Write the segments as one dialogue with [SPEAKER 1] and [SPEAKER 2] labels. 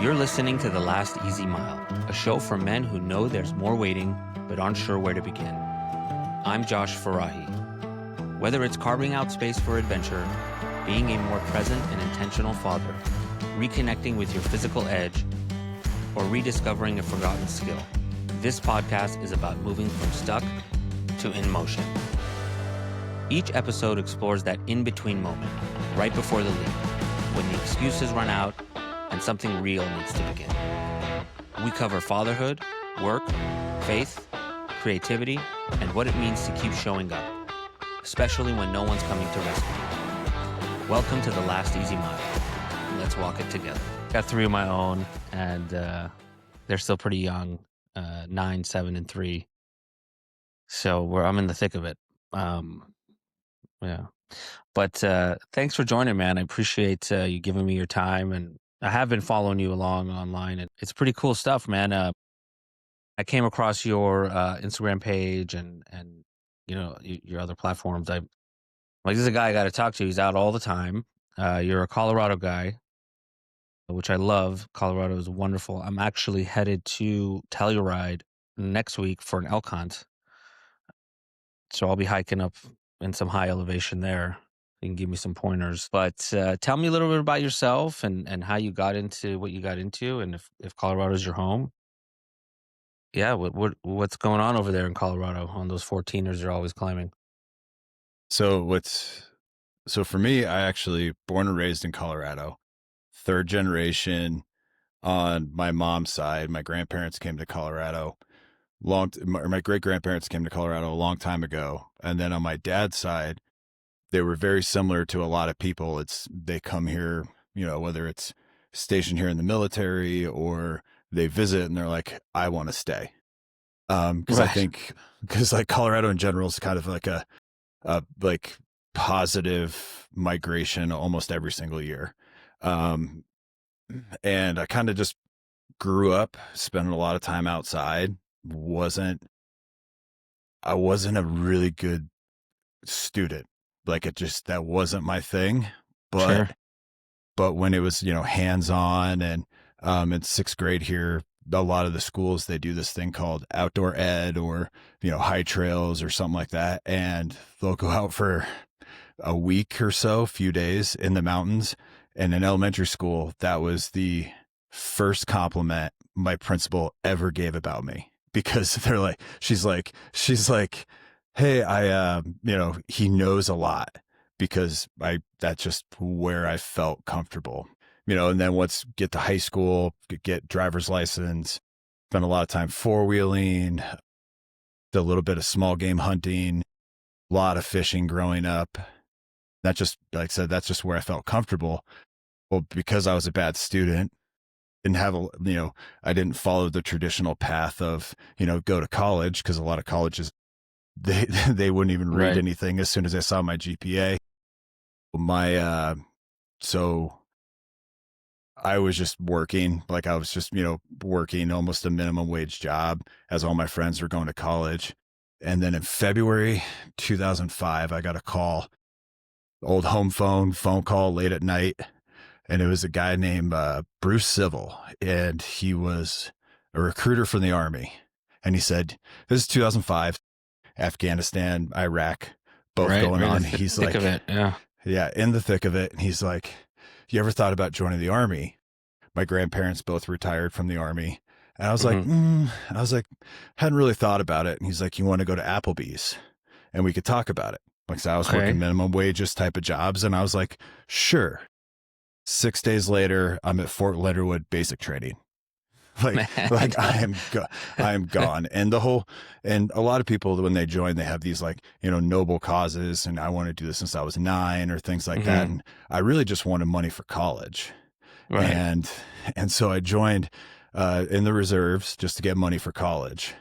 [SPEAKER 1] You're listening to The Last Easy Mile, a show for men who know there's more waiting but aren't sure where to begin. I'm Josh Farahi. Whether it's carving out space for adventure, being a more present and intentional father, reconnecting with your physical edge, or rediscovering a forgotten skill, this podcast is about moving from stuck to in motion. Each episode explores that in-between moment, right before the leap, when the excuses run out and something real needs to begin. We cover fatherhood, work, faith, creativity, and what it means to keep showing up, especially when no one's coming to rescue you. Welcome to The Last Easy Mile. Let's walk it together. Got three of my own, and they're still pretty young, 9, 7, and 3. So I'm in the thick of it. Yeah. But thanks for joining, man. I appreciate you giving me your time, and I have been following you along online, and it's pretty cool stuff, man. I came across your Instagram page and your other platforms. I'm like, this is a guy I got to talk to. He's out all the time. You're a Colorado guy, which I love. Colorado is wonderful. I'm actually headed to Telluride next week for an elk hunt, so I'll be hiking up in some high elevation there. You can give me some pointers, but tell me a little bit about yourself and how you got into what you got into, and if Colorado's your home. Yeah, what's going on over there in Colorado on those 14ers you're always climbing?
[SPEAKER 2] So for me, I actually born and raised in Colorado, third generation on my mom's side. My grandparents came to Colorado my great grandparents came to Colorado a long time ago. And then on my dad's side, they were very similar to a lot of people. They come here, whether it's stationed here in the military or they visit and they're like, I want to stay. Cause I think, like Colorado in general is kind of like a like positive migration almost every single year. And I kind of just grew up spending a lot of time outside. I wasn't a really good student. Like that wasn't my thing,
[SPEAKER 1] Sure.
[SPEAKER 2] but when it was, hands-on and, in 6th grade here, a lot of the schools, they do this thing called outdoor ed or, high trails or something like that. And they'll go out for a week or so, a few days in the mountains. And in elementary school, that was the first compliment my principal ever gave about me, because they're like, she's like, hey, he knows a lot, because that's just where I felt comfortable, and then once get to high school, get driver's license, spent a lot of time four-wheeling, did a little bit of small game hunting, a lot of fishing growing up. That just, like I said, that's just where I felt comfortable. Well, because I was a bad student, I didn't follow the traditional path of, go to college, because a lot of colleges, they wouldn't even read anything as soon as they saw my GPA. So I was just working, like I was just, working almost a minimum wage job as all my friends were going to college. And then in February 2005, I got a call, old home phone call late at night. And it was a guy named Bruce Civil, and he was a recruiter from the Army. And he said, this is 2005, Afghanistan, Iraq, both going on. He's like, in the thick of it. And he's like, you ever thought about joining the Army? My grandparents both retired from the Army. And I was like, hadn't really thought about it. And he's like, you want to go to Applebee's? And we could talk about it. Like, so I was working minimum wages type of jobs. And I was like, sure. 6 days later, I'm at Fort Leonard Wood basic training. Like I am gone. And a lot of people, when they join, they have these like, noble causes. And I want to do this since I was 9 or things like that. And I really just wanted money for college. Right. And so I joined in the reserves just to get money for college,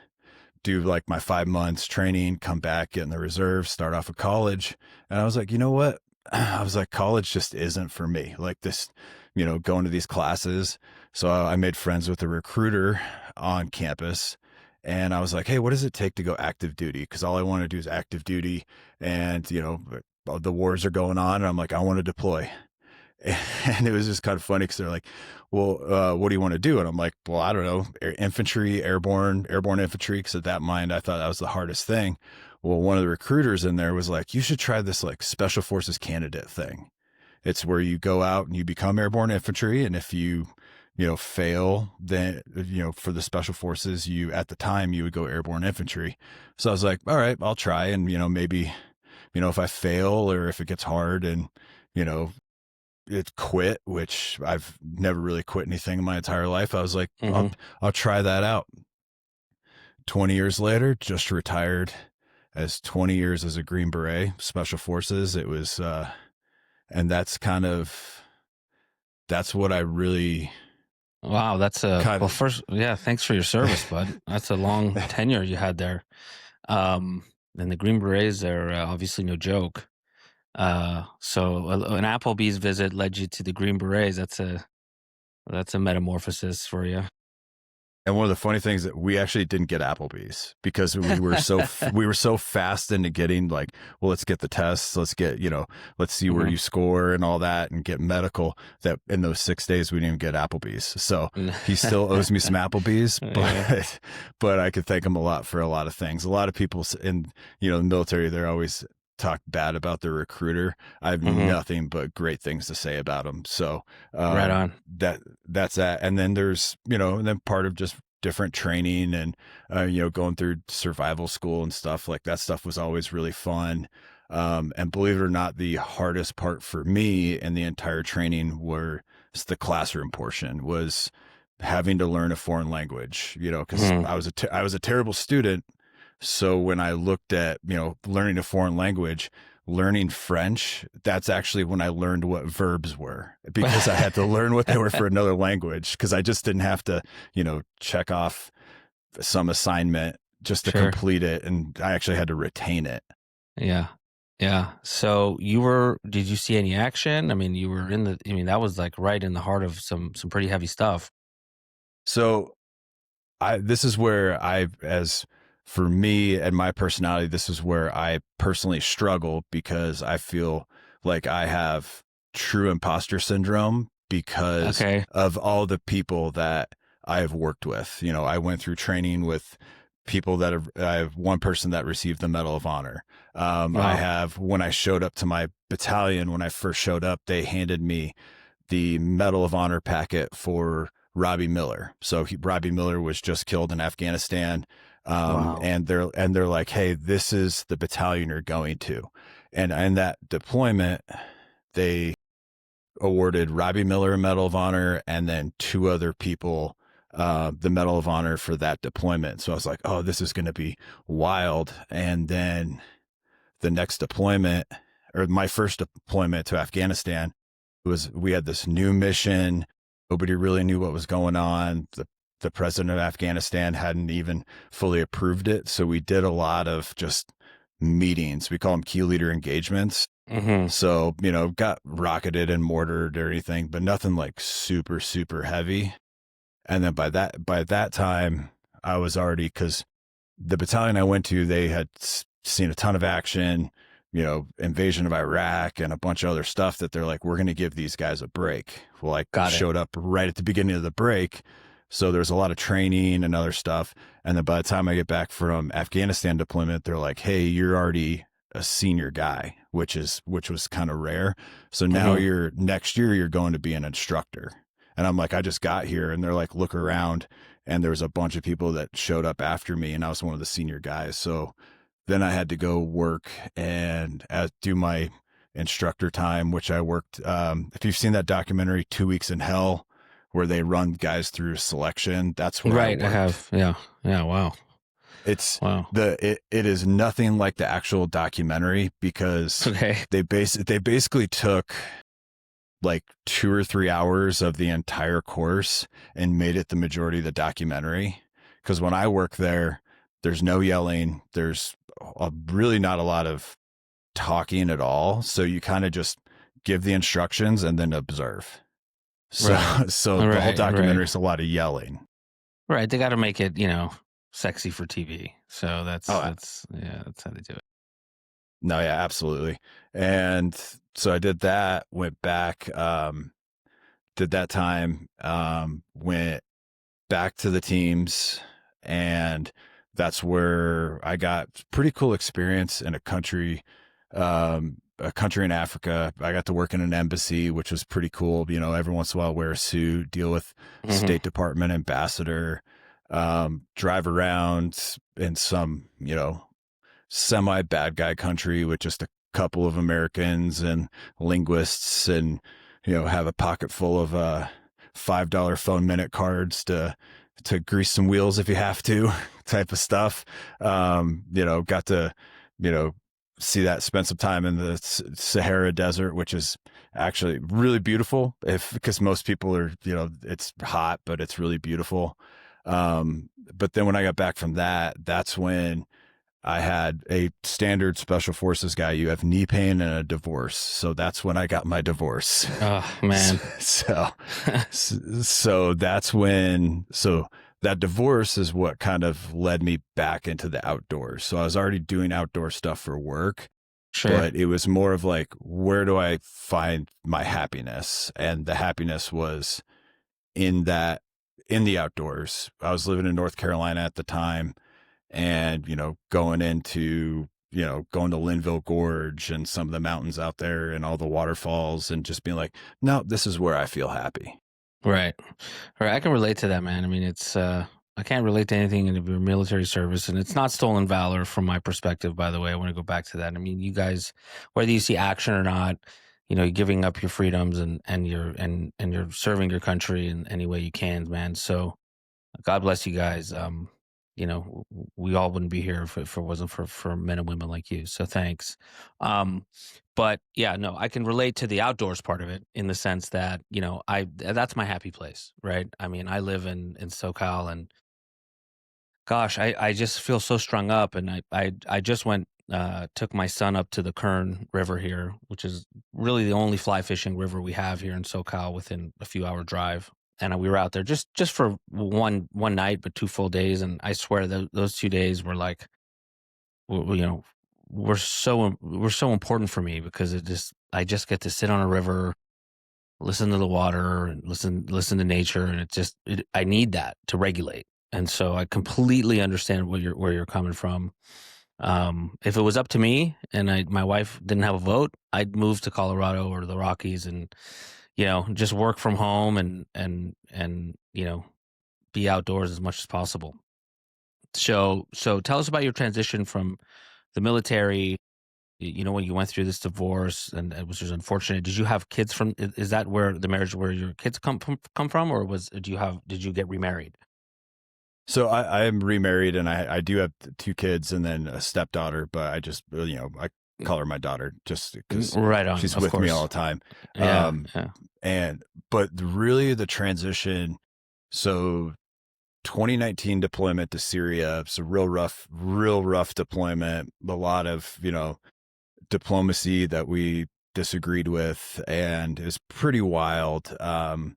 [SPEAKER 2] do like my 5 months training, come back, get in the reserves, start off at college. And I was like, you know what? I was like, college just isn't for me. Like this, going to these classes. So I made friends with a recruiter on campus, and I was like, hey, what does it take to go active duty? Because all I want to do is active duty, and the wars are going on, and I'm like, I want to deploy. And it was just kind of funny because they're like, well, what do you want to do? And I'm like, well, I don't know, infantry, airborne infantry. Because at that mind, I thought that was the hardest thing. Well, one of the recruiters in there was like, you should try this like special forces candidate thing. It's where you go out and you become airborne infantry. And if you, fail, then, for the special forces, at the time you would go airborne infantry. So I was like, all right, I'll try. And, maybe, if I fail or if it gets hard and, it quit, which I've never really quit anything in my entire life. I was like, I'll try that out. 20 years later, just retired as 20 years as a Green Beret, Special Forces. It was, and that's what I really.
[SPEAKER 1] Wow. Well, first, yeah, thanks for your service, bud. That's a long tenure you had there. And the Green Berets are obviously no joke. So an Applebee's visit led you to the Green Berets. That's a metamorphosis for you.
[SPEAKER 2] And one of the funny things that we actually didn't get Applebee's because we were so fast into getting like, well, let's get the tests, let's get, let's see where you score and all that and get medical, that in those 6 days we didn't even get Applebee's. So he still owes me some Applebee's, but I could thank him a lot for a lot of things. A lot of people in, the military, they're always talk bad about the recruiter. I have nothing but great things to say about him. So
[SPEAKER 1] right on.
[SPEAKER 2] That's that. And then there's, and then part of just different training and, going through survival school and stuff like that stuff was always really fun. And believe it or not, the hardest part for me in the entire training was the classroom portion, was having to learn a foreign language, because I was a terrible student. So when I looked at, learning a foreign language, learning French, that's actually when I learned what verbs were, because I had to learn what they were for another language, because I just didn't have to, check off some assignment just to complete it. And I actually had to retain it.
[SPEAKER 1] Yeah. Yeah. So did you see any action? I mean, you were that was like right in the heart of some pretty heavy stuff.
[SPEAKER 2] So this is where for me and my personality, this is where I personally struggle, because I feel like I have true imposter syndrome because of all the people that I have worked with. I went through training with people I have one person that received the Medal of Honor. Wow. I have, when I showed up to my battalion, when I first showed up, they handed me the Medal of Honor packet for Robbie Miller. So Robbie Miller was just killed in Afghanistan. Wow. And they're like, hey, this is the battalion you're going to. And in that deployment, they awarded Robbie Miller a Medal of Honor, and then 2 other people the Medal of Honor for that deployment. So I was like, oh, this is going to be wild. And then the next deployment, or my first deployment to Afghanistan, we had this new mission. Nobody really knew what was going on. The president of Afghanistan hadn't even fully approved it. So we did a lot of just meetings. We call them key leader engagements. So, got rocketed and mortared or anything, but nothing like super, super heavy. And then by that time, I was already, because the battalion I went to, they had seen a ton of action, invasion of Iraq and a bunch of other stuff, that they're like, we're going to give these guys a break. Well, I showed up right at the beginning of the break. So there's a lot of training and other stuff. And then by the time I get back from Afghanistan deployment, they're like, hey, you're already a senior guy, which was kind of rare. So now next year you're going to be an instructor. And I'm like, I just got here. And they're like, look around. And there was a bunch of people that showed up after me, and I was one of the senior guys. So then I had to go work and do my instructor time, which I worked. If you've seen that documentary, 2 Weeks in Hell, where they run guys through selection, that's where I
[SPEAKER 1] have. Yeah. Wow.
[SPEAKER 2] It is nothing like the actual documentary, because they basically took like 2 or 3 hours of the entire course and made it the majority of the documentary. Because when I work there's no yelling, there's really not a lot of talking at all. So you kind of just give the instructions and then observe. So the whole documentary is a lot of yelling.
[SPEAKER 1] Right. They got to make it, sexy for TV. So that's how they do it.
[SPEAKER 2] No, yeah, absolutely. And so I did that, went back, did that time, went back to the teams, and that's where I got pretty cool experience in a country in Africa. I got to work in an embassy, which was pretty cool. You know, every once in a while wear a suit, deal with
[SPEAKER 1] Hmm.
[SPEAKER 2] State Department ambassador, drive around in some, semi bad guy country with just a couple of Americans and linguists, and have a pocket full of $5 phone minute cards to grease some wheels if you have to, type of stuff. Got to you know see that, spend some time in the Sahara Desert, which is actually really beautiful. If Because most people are, it's hot, but it's really beautiful. But then when I got back from that, that's when I had a standard special forces guy. You have knee pain and a divorce. So that's when I got my divorce.
[SPEAKER 1] Oh man.
[SPEAKER 2] So, so that's when, so that divorce is what kind of led me back into the outdoors. So I was already doing outdoor stuff for work,
[SPEAKER 1] Sure.
[SPEAKER 2] but it was more of like, where do I find my happiness? And the happiness was in that, in the outdoors. I was living in North Carolina at the time, and going to Linville Gorge and some of the mountains out there and all the waterfalls, and just being like, no, this is where I feel happy.
[SPEAKER 1] Right. Right. I can relate to that, man. I mean, I can't relate to anything in your military service, and it's not stolen valor from my perspective, by the way. I want to go back to that. I mean, you guys, whether you see action or not, you're giving up your freedoms and you're serving your country in any way you can, man. So God bless you guys. We all wouldn't be here if it wasn't for men and women like you. So thanks. Um, but yeah, no, I can relate to the outdoors part of it in the sense that, that's my happy place, right? I mean, I live in SoCal, and gosh, I just feel so strung up, and I just took my son up to the Kern River here, which is really the only fly fishing river we have here in SoCal within a few hour drive. And we were out there just for one night, but 2 full days. And I swear that those 2 days were like, w- you know, were so important for me because I just get to sit on a river, listen to the water, and listen to nature, and I need that to regulate. And so I completely understand where you're coming from. If it was up to me and my wife didn't have a vote, I'd move to Colorado or the Rockies and, just work from home and, be outdoors as much as possible. So tell us about your transition from the military, when you went through this divorce and it was just unfortunate. Did you have kids is that where the marriage where your kids come from, or did you get remarried?
[SPEAKER 2] So I am remarried, and I do have two kids and then a stepdaughter, but I call her my daughter just because
[SPEAKER 1] Right on,
[SPEAKER 2] she's
[SPEAKER 1] of
[SPEAKER 2] with me all
[SPEAKER 1] course.
[SPEAKER 2] the time.
[SPEAKER 1] Yeah,
[SPEAKER 2] Um,
[SPEAKER 1] yeah.
[SPEAKER 2] but really the transition, so 2019 deployment to Syria, it's a real rough deployment. A lot of, diplomacy that we disagreed with, and it's pretty wild. I'm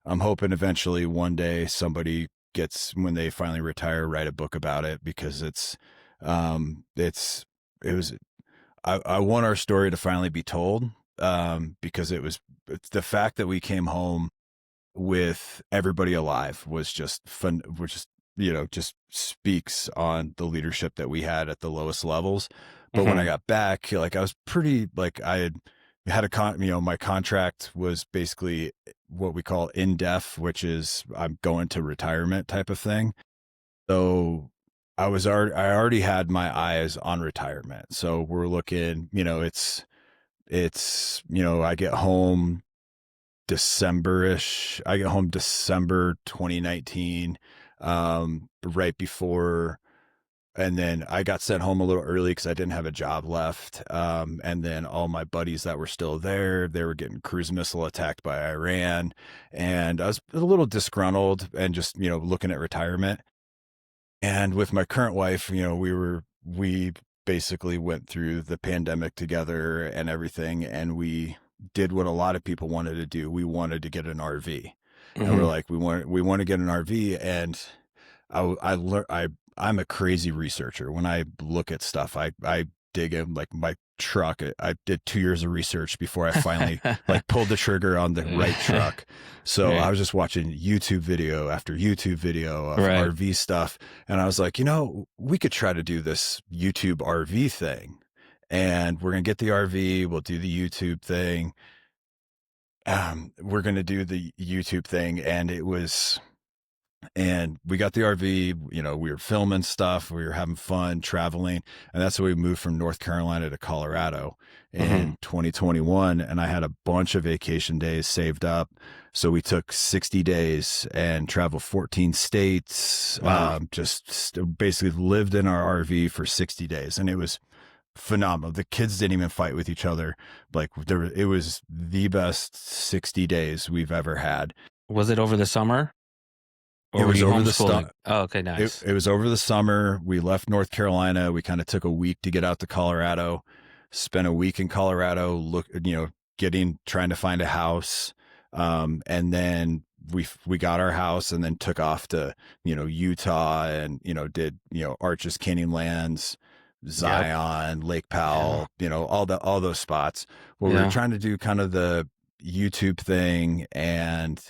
[SPEAKER 2] hoping eventually one day somebody gets, when they finally retire, write a book about it, because it was, I want our story to finally be told, because it's the fact that we came home with everybody alive was just fun, which just speaks on the leadership that we had at the lowest levels. But when I
[SPEAKER 1] Hmm.
[SPEAKER 2] got back, like, I was pretty, like, I had my contract was basically what we call in def, which is I'm going to retirement type of thing. So I already had my eyes on retirement. So we're looking, I get home December-ish. I get home December 2019, right before, and then I got sent home a little early because I didn't have a job left. And then all my buddies that were still there, they were getting cruise missile attacked by Iran, and I was a little disgruntled and just looking at retirement. And with my current wife, we basically went through the pandemic together and everything. And we did what a lot of people wanted to do. We wanted to get an RV, and we're
[SPEAKER 1] Hmm.
[SPEAKER 2] like, we want to get an RV. And I'm a crazy researcher. When I look at stuff, I dig in, like, my truck. I did 2 years of research before I finally like pulled the trigger on the right truck. So I
[SPEAKER 1] Right.
[SPEAKER 2] was just watching YouTube video after YouTube video of
[SPEAKER 1] Right.
[SPEAKER 2] RV stuff. And I was like, we could try to do this YouTube RV thing. And we're going to get the RV. We'll do the YouTube thing. We're going to do the YouTube thing. And we got the RV, we were filming stuff. We were having fun traveling. And that's when we moved from North Carolina to Colorado
[SPEAKER 1] Mm-hmm.
[SPEAKER 2] in 2021. And I had a bunch of vacation days saved up. So we took 60 days and traveled 14 states,
[SPEAKER 1] Wow.
[SPEAKER 2] basically lived in our RV for 60 days. And it was phenomenal. The kids didn't even fight with each other. Like it was the best 60 days we've ever had.
[SPEAKER 1] Was it over the summer? Or
[SPEAKER 2] It
[SPEAKER 1] were
[SPEAKER 2] was
[SPEAKER 1] you
[SPEAKER 2] over the
[SPEAKER 1] homeschooling? Oh, okay, nice.
[SPEAKER 2] It was over the summer. We left North Carolina. We kind of took a week to get out to Colorado, spent a week in Colorado, trying to find a house. And then we got our house and then took off to, Utah and, did, Arches Canyonlands,
[SPEAKER 1] Yep.
[SPEAKER 2] Zion, Lake Powell, all those spots where we were
[SPEAKER 1] Yeah.
[SPEAKER 2] trying to do kind of the YouTube thing. And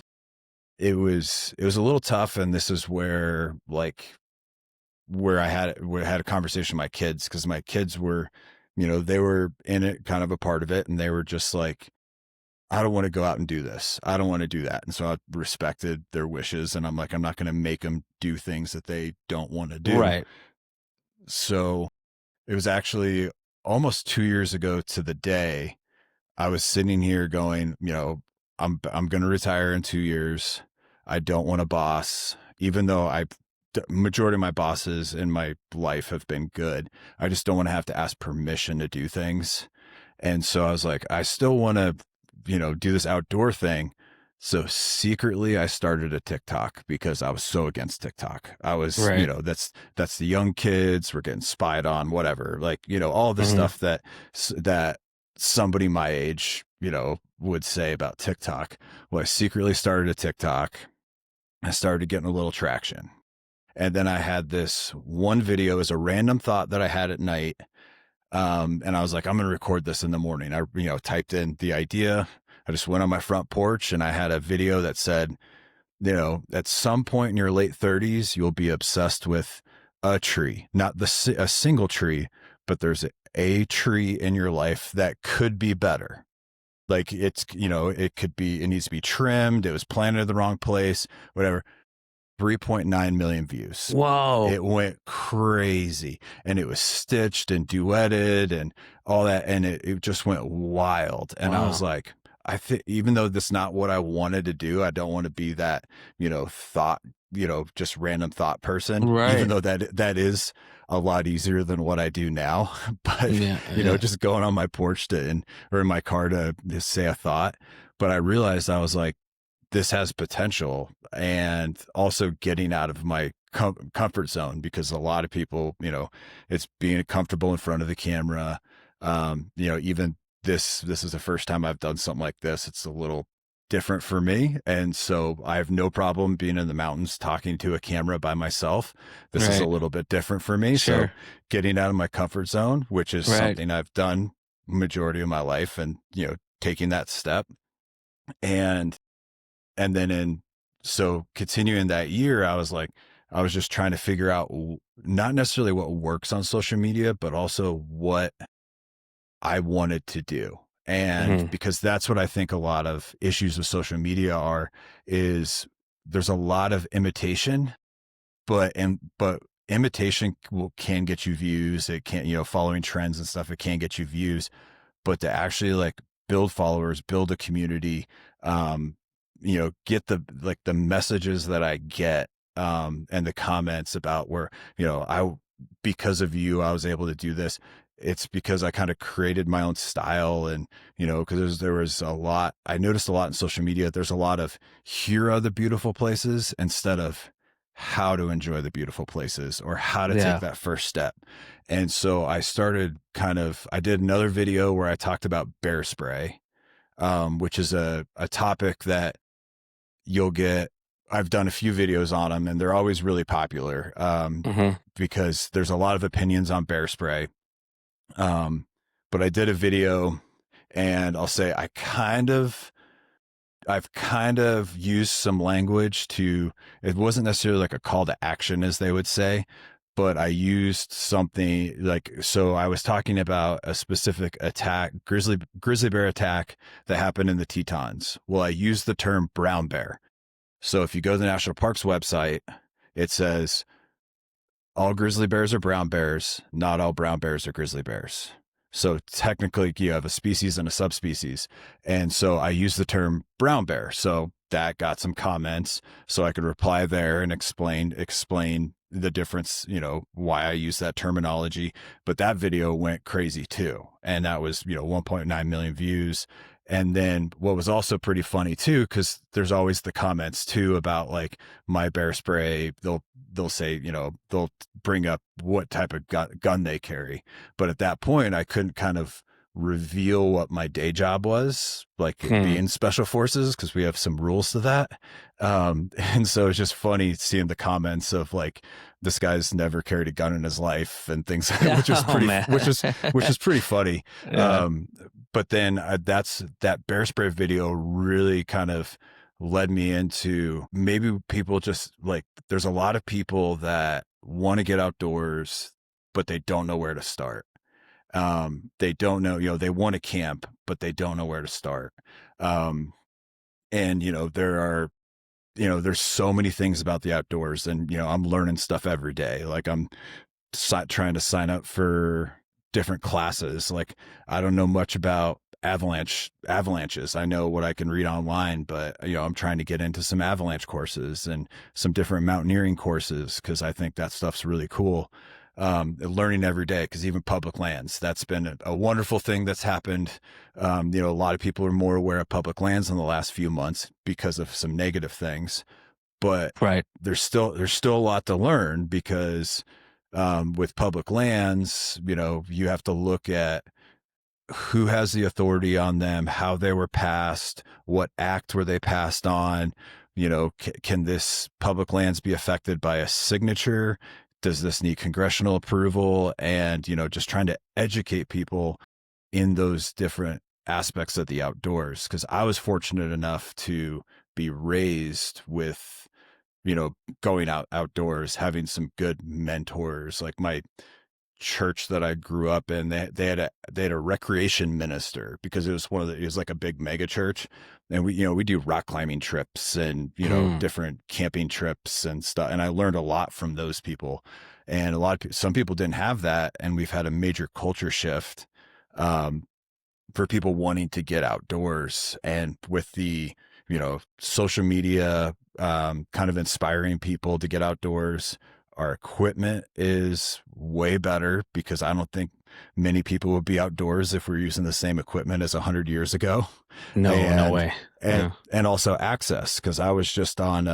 [SPEAKER 2] it was a little tough. And this is where I had a conversation with my kids, because my kids were, they were in it, kind of a part of it. And they were just like, I don't want to go out and do this. I don't want to do that. And so I respected their wishes. And I'm like, I'm not going to make them do things that they don't want to do.
[SPEAKER 1] Right.
[SPEAKER 2] So it was actually almost 2 years ago to the day I was sitting here going, I'm going to retire in 2 years. I don't want a boss, even though majority of my bosses in my life have been good. I just don't want to have to ask permission to do things. And so I was like, I still want to, do this outdoor thing. So secretly I started a TikTok because I was so against TikTok. I was,
[SPEAKER 1] Right.
[SPEAKER 2] that's the young kids, we're getting spied on, whatever, like, all the
[SPEAKER 1] Mhm.
[SPEAKER 2] stuff that somebody my age, would say about TikTok. Well, I secretly started a TikTok. I started getting a little traction. And then I had this one video as a random thought that I had at night. And I was like, I'm going to record this in the morning. I, typed in the idea. I just went on my front porch and I had a video that said, at some point in your late 30s, you'll be obsessed with a tree, not a single tree, but there's a tree in your life that could be better. Like it needs to be trimmed. It was planted in the wrong place, whatever. 3.9 million views.
[SPEAKER 1] Whoa.
[SPEAKER 2] It went crazy, and it was stitched and duetted and all that. And it just went wild. And I was
[SPEAKER 1] Wow.
[SPEAKER 2] like, I think even though that's not what I wanted to do, I don't want to be that, thought, just random thought person,
[SPEAKER 1] Right.
[SPEAKER 2] even though that is a lot easier than what I do now. But,
[SPEAKER 1] Yeah.
[SPEAKER 2] just going on my porch or in my car to just say a thought. But I realized, I was like, this has potential, and also getting out of my comfort zone, because a lot of people, it's being comfortable in front of the camera. Even this is the first time I've done something like this. It's a little different for me. And so I have no problem being in the mountains talking to a camera by myself. This is a
[SPEAKER 1] Right.
[SPEAKER 2] little bit different for me.
[SPEAKER 1] Sure.
[SPEAKER 2] So getting out of my comfort zone, which is
[SPEAKER 1] Right.
[SPEAKER 2] something I've done majority of my life, and, taking that step. And then so continuing that year, I was just trying to figure out not necessarily what works on social media, but also what I wanted to do. And
[SPEAKER 1] Mhm.
[SPEAKER 2] because that's what I think a lot of issues with social media is there's a lot of imitation, but imitation can get you views. It can, following trends and stuff, it can get you views, but to actually like build followers, build a community, get the messages that I get, and the comments about where, because of you, I was able to do this. It's because I kind of created my own style. And, because there was I noticed a lot in social media. There's a lot of here are the beautiful places instead of how to enjoy the beautiful places or how to take
[SPEAKER 1] Yeah.
[SPEAKER 2] that first step. And so I started I did another video where I talked about bear spray, which is a topic that I've done a few videos on them, and they're always really popular,
[SPEAKER 1] Mhm.
[SPEAKER 2] because there's a lot of opinions on bear spray. but I did a video, and I'll say I've kind of used some language to, it wasn't necessarily like a call to action, as they would say, but I used something like, so I was talking about a specific attack, grizzly bear attack that happened in the Tetons. Well, I used the term brown bear. So if you go to the National Parks website, it says all grizzly bears are brown bears, not all brown bears are grizzly bears. So technically, you have a species and a subspecies. And so I use the term brown bear. So that got some comments. So I could reply there and explain the difference, why I use that terminology. But that video went crazy too. And that was, 1.9 million views. And then what was also pretty funny too, because there's always the comments too about like my bear spray. They'll say, they'll bring up what type of gun they carry. But at that point, I couldn't kind of reveal what my day job was, like being special forces, because we have some rules to that. And so it's just funny seeing the comments of like, this guy's never carried a gun in his life and things, which is pretty, which is pretty funny.
[SPEAKER 1] Yeah.
[SPEAKER 2] But then that bear spray video really kind of led me into, maybe people just like, there's a lot of people that want to get outdoors, but they don't know where to start. They don't know, they want to camp, but they don't know where to start. And, there's so many things about the outdoors, and, I'm learning stuff every day. Like I'm trying to sign up for different classes. Like I don't know much about avalanches. I know what I can read online, but I'm trying to get into some avalanche courses and some different mountaineering courses, because I think that stuff's really cool. Learning every day, because even public lands, that's been a wonderful thing that's happened. A lot of people are more aware of public lands in the last few months because of some negative things, but
[SPEAKER 1] Right.
[SPEAKER 2] there's still a lot to learn, because with public lands, you have to look at who has the authority on them, how they were passed, what act were they passed on. Can this public lands be affected by a signature? Does this need congressional approval? And, just trying to educate people in those different aspects of the outdoors. Because I was fortunate enough to be raised with, going outdoors, having some good mentors. Like my church that I grew up in, they had a recreation minister, because it was like a big mega church, and we do rock climbing trips and different camping trips and stuff, and I learned a lot from those people. And some people didn't have that, and we've had a major culture shift for people wanting to get outdoors, and with the social media kind of inspiring people to get outdoors. Our equipment is way better, because I don't think many people would be outdoors if we're using the same equipment as 100 years ago.
[SPEAKER 1] No way.
[SPEAKER 2] And also access, because I was just on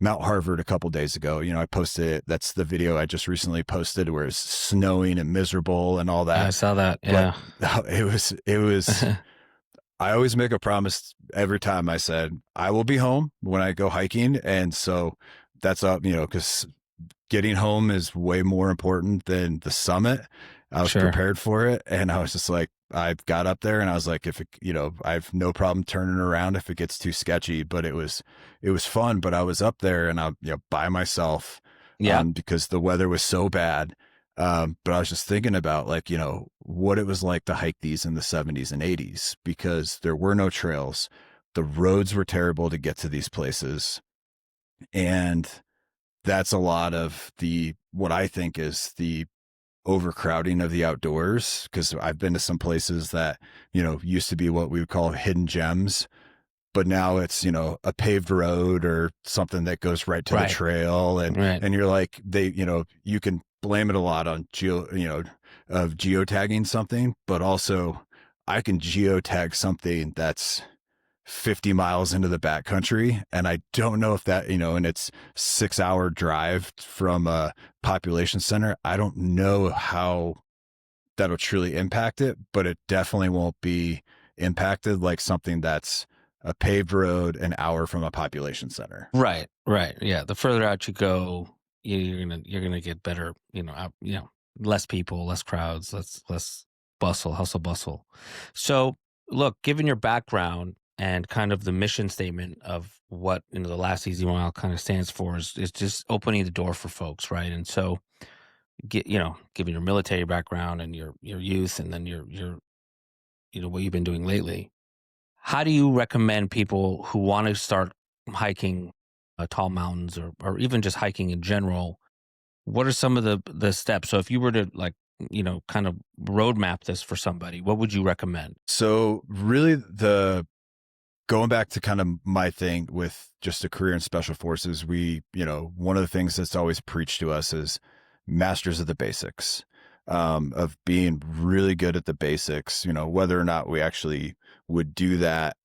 [SPEAKER 2] Mount Harvard a couple days ago. I posted it. That's the video I just recently posted, where it's snowing and miserable and all that.
[SPEAKER 1] Yeah, I saw that. Yeah.
[SPEAKER 2] But it was I always make a promise every time. I said, I will be home when I go hiking. And so that's up, because getting home is way more important than the summit. I was prepared for it. And I was just like, I got up there and I was like, I have no problem turning around if it gets too sketchy. But it was fun. But I was up there and I, by myself, because the weather was so bad. But I was just thinking about like, what it was like to hike these in the 70s and 80s, because there were no trails. The roads were terrible to get to these places. And that's a lot of what I think is the overcrowding of the outdoors. Because I've been to some places that, used to be what we would call hidden gems, but now it's, a paved road or something that goes right to the trail. And you're like, you can blame it a lot on geotagging something, but also I can geotag something that's 50 miles into the backcountry. And I don't know if that, and it's 6-hour drive from a population center. I don't know how that'll truly impact it, but it definitely won't be impacted like something that's a paved road an hour from a population center.
[SPEAKER 1] Right. Yeah. The further out you go, you're gonna get better, less people, less crowds, less hustle bustle. So, look, given your background and kind of the mission statement of what the last easy mile kind of stands for is just opening the door for folks, right? And so, given your military background and your youth, and then your what you've been doing lately, how do you recommend people who want to start hiking tall mountains, or even just hiking in general? What are some of the steps? So if you were to, like, kind of roadmap this for somebody, what would you recommend?
[SPEAKER 2] So really going back to kind of my thing with just a career in special forces, one of the things that's always preached to us is masters of the basics, of being really good at the basics, whether or not we actually would do that,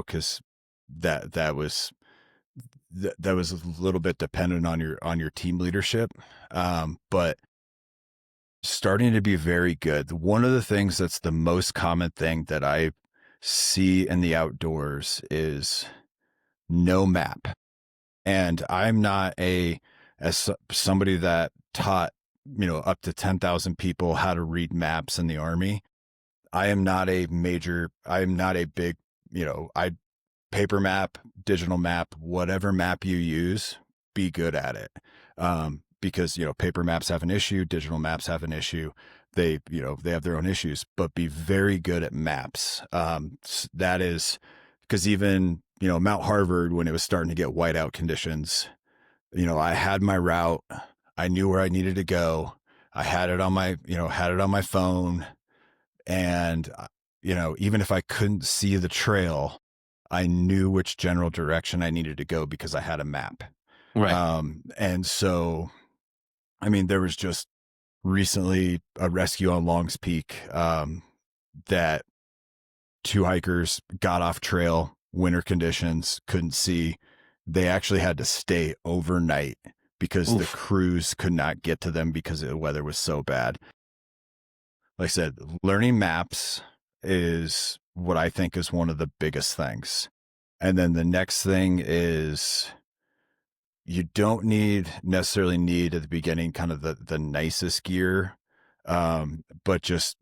[SPEAKER 2] cause that was a little bit dependent on your team leadership. But starting to be very good. One of the things that's the most common thing that I see in the outdoors is no map. And I'm not as somebody that taught, up to 10,000 people how to read maps in the Army. I am not a big, I paper map, digital map, whatever map you use, be good at it. Because, paper maps have an issue, digital maps have an issue. They have their own issues, but be very good at maps. That is because even, Mount Harvard, when it was starting to get whiteout conditions, I had my route. I knew where I needed to go. I had it on my phone. And, even if I couldn't see the trail, I knew which general direction I needed to go because I had a map.
[SPEAKER 1] Right.
[SPEAKER 2] And so, there was just recently a rescue on Long's Peak, that two hikers got off trail, winter conditions, couldn't see. They actually had to stay overnight because the
[SPEAKER 1] Oof.
[SPEAKER 2] crews could not get to them because the weather was so bad. Like I said, learning maps is what I think is one of the biggest things. And then the next thing is, you don't necessarily need at the beginning kind of the nicest gear, but just,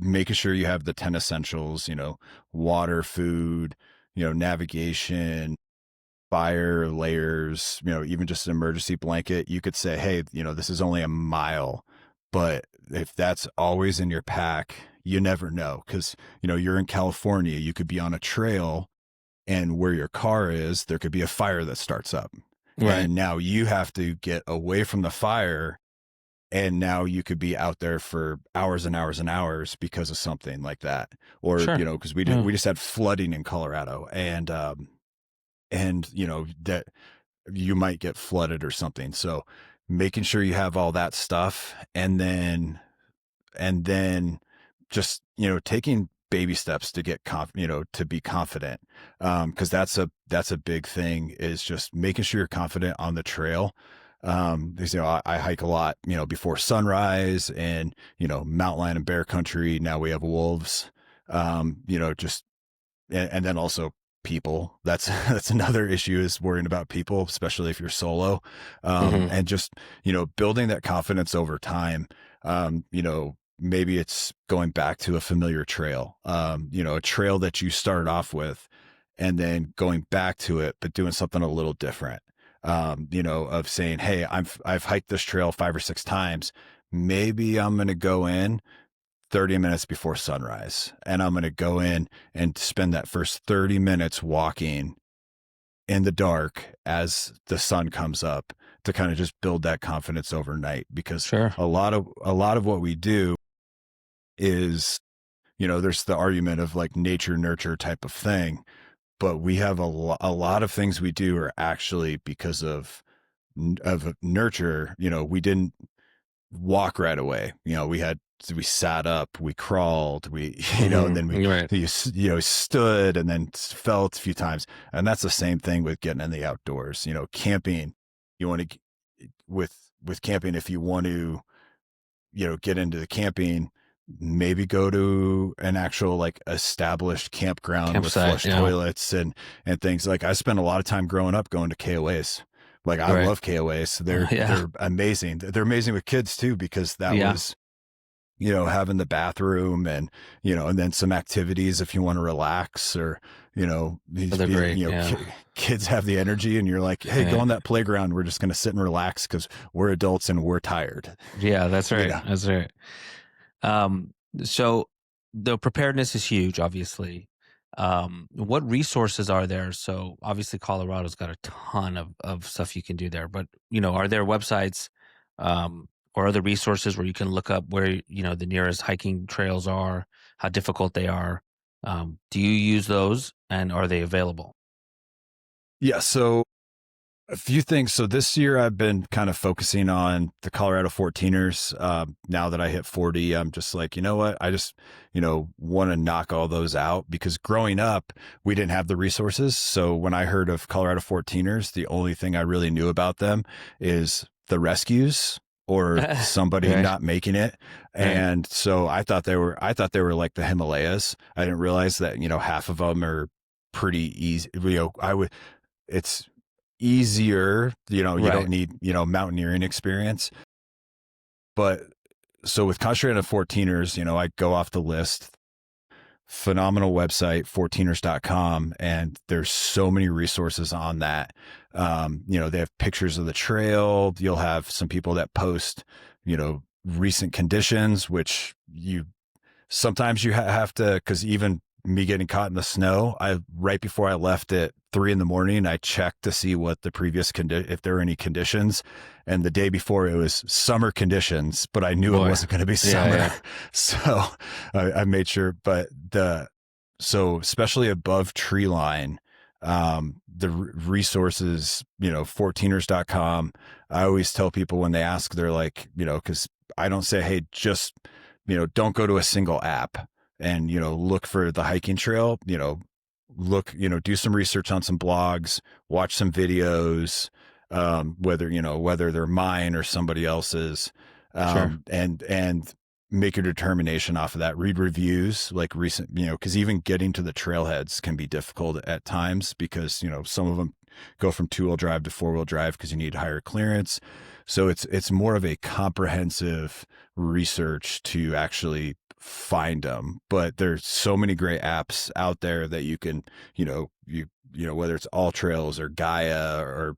[SPEAKER 2] making sure you have the 10 essentials, water, food, navigation, fire, layers, even just an emergency blanket. You could say, hey, this is only a mile, but if that's always in your pack, you never know. Cause, you're in California, you could be on a trail, and where your car is, there could be a fire that starts up.
[SPEAKER 1] Right.
[SPEAKER 2] And now you have to get away from the fire. And now you could be out there for hours and hours and hours because of something like that. Or,
[SPEAKER 1] Sure.
[SPEAKER 2] cause we just had flooding in Colorado, and that you might get flooded or something. So making sure you have all that stuff, and then just, taking baby steps to get to be confident. Cause that's a big thing, is just making sure you're confident on the trail. Because, I hike a lot, before sunrise, and, mountain lion and bear country. Now we have wolves, just, and then also people. That's another issue, is worrying about people, especially if you're solo. And just, building that confidence over time. Maybe it's going back to a familiar trail, a trail that you started off with, and then going back to it, but doing something a little different. Of saying, hey, I've hiked this trail 5 or 6 times. Maybe I'm going to go in 30 minutes before sunrise, and I'm going to go in and spend that first 30 minutes walking in the dark as the sun comes up, to kind of just build that confidence overnight. Because
[SPEAKER 1] Sure.
[SPEAKER 2] a lot of what we do is, there's the argument of like nature nurture type of thing, but we have a lot of things we do are actually because of nurture. We didn't walk right away. We sat up, we crawled, and then
[SPEAKER 1] Right.
[SPEAKER 2] stood, and then felt a few times. And that's the same thing with getting in the outdoors. Camping, you want to, with camping, if you want to, get into the camping, maybe go to an actual like established campground with flush toilets and things. Like, I spent a lot of time growing up going to KOAs. Like, I love KOAs. They're amazing. They're amazing with kids too, because that having the bathroom and, and then some activities if you want to relax or,
[SPEAKER 1] Oh, they're great.
[SPEAKER 2] kids have the energy and you're like, hey, go
[SPEAKER 1] Yeah.
[SPEAKER 2] on that playground. We're just going to sit and relax because we're adults and we're tired.
[SPEAKER 1] Yeah, that's
[SPEAKER 2] You
[SPEAKER 1] right.
[SPEAKER 2] know?
[SPEAKER 1] That's right. So the preparedness is huge, obviously. What resources are there? So obviously Colorado's got a ton of stuff you can do there, but are there websites or other resources where you can look up where, the nearest hiking trails are, how difficult they are? Do you use those and are they available?
[SPEAKER 2] Yeah. So a few things. So this year I've been kind of focusing on the Colorado 14ers. Now that I hit 40, I'm just like, you know what? I just, want to knock all those out because growing up, we didn't have the resources. So when I heard of Colorado 14ers, the only thing I really knew about them is the rescues or somebody
[SPEAKER 1] Right.
[SPEAKER 2] not making it.
[SPEAKER 1] Right.
[SPEAKER 2] And so I thought they were like the Himalayas. I didn't realize that, half of them are pretty easy. It's easier, you don't
[SPEAKER 1] Right.
[SPEAKER 2] need, mountaineering experience. But so with concentrated 14ers, I go off the list. Phenomenal website, 14ers.com. And there's so many resources on that. They have pictures of the trail. You'll have some people that post, recent conditions, which sometimes you have to, because even me getting caught in the snow, right before I left at 3 a.m, I checked to see what the previous if there were any conditions, and the day before it was summer conditions, but I knew it
[SPEAKER 1] Boy.
[SPEAKER 2] wasn't going to be summer, so I made sure. But so especially above tree line, the resources, 14ers.com. I always tell people when they ask, they're like, because I don't say, hey, just don't go to a single app and, look for the hiking trail, do some research on some blogs, watch some videos, whether they're mine or somebody else's,
[SPEAKER 1] Sure.
[SPEAKER 2] and make your determination off of that. Read reviews like recent, because even getting to the trailheads can be difficult at times because, some of them go from 2-wheel drive to 4-wheel drive because you need higher clearance. So it's more of a comprehensive research to actually find them. But there's so many great apps out there that you can, whether it's All Trails or Gaia or,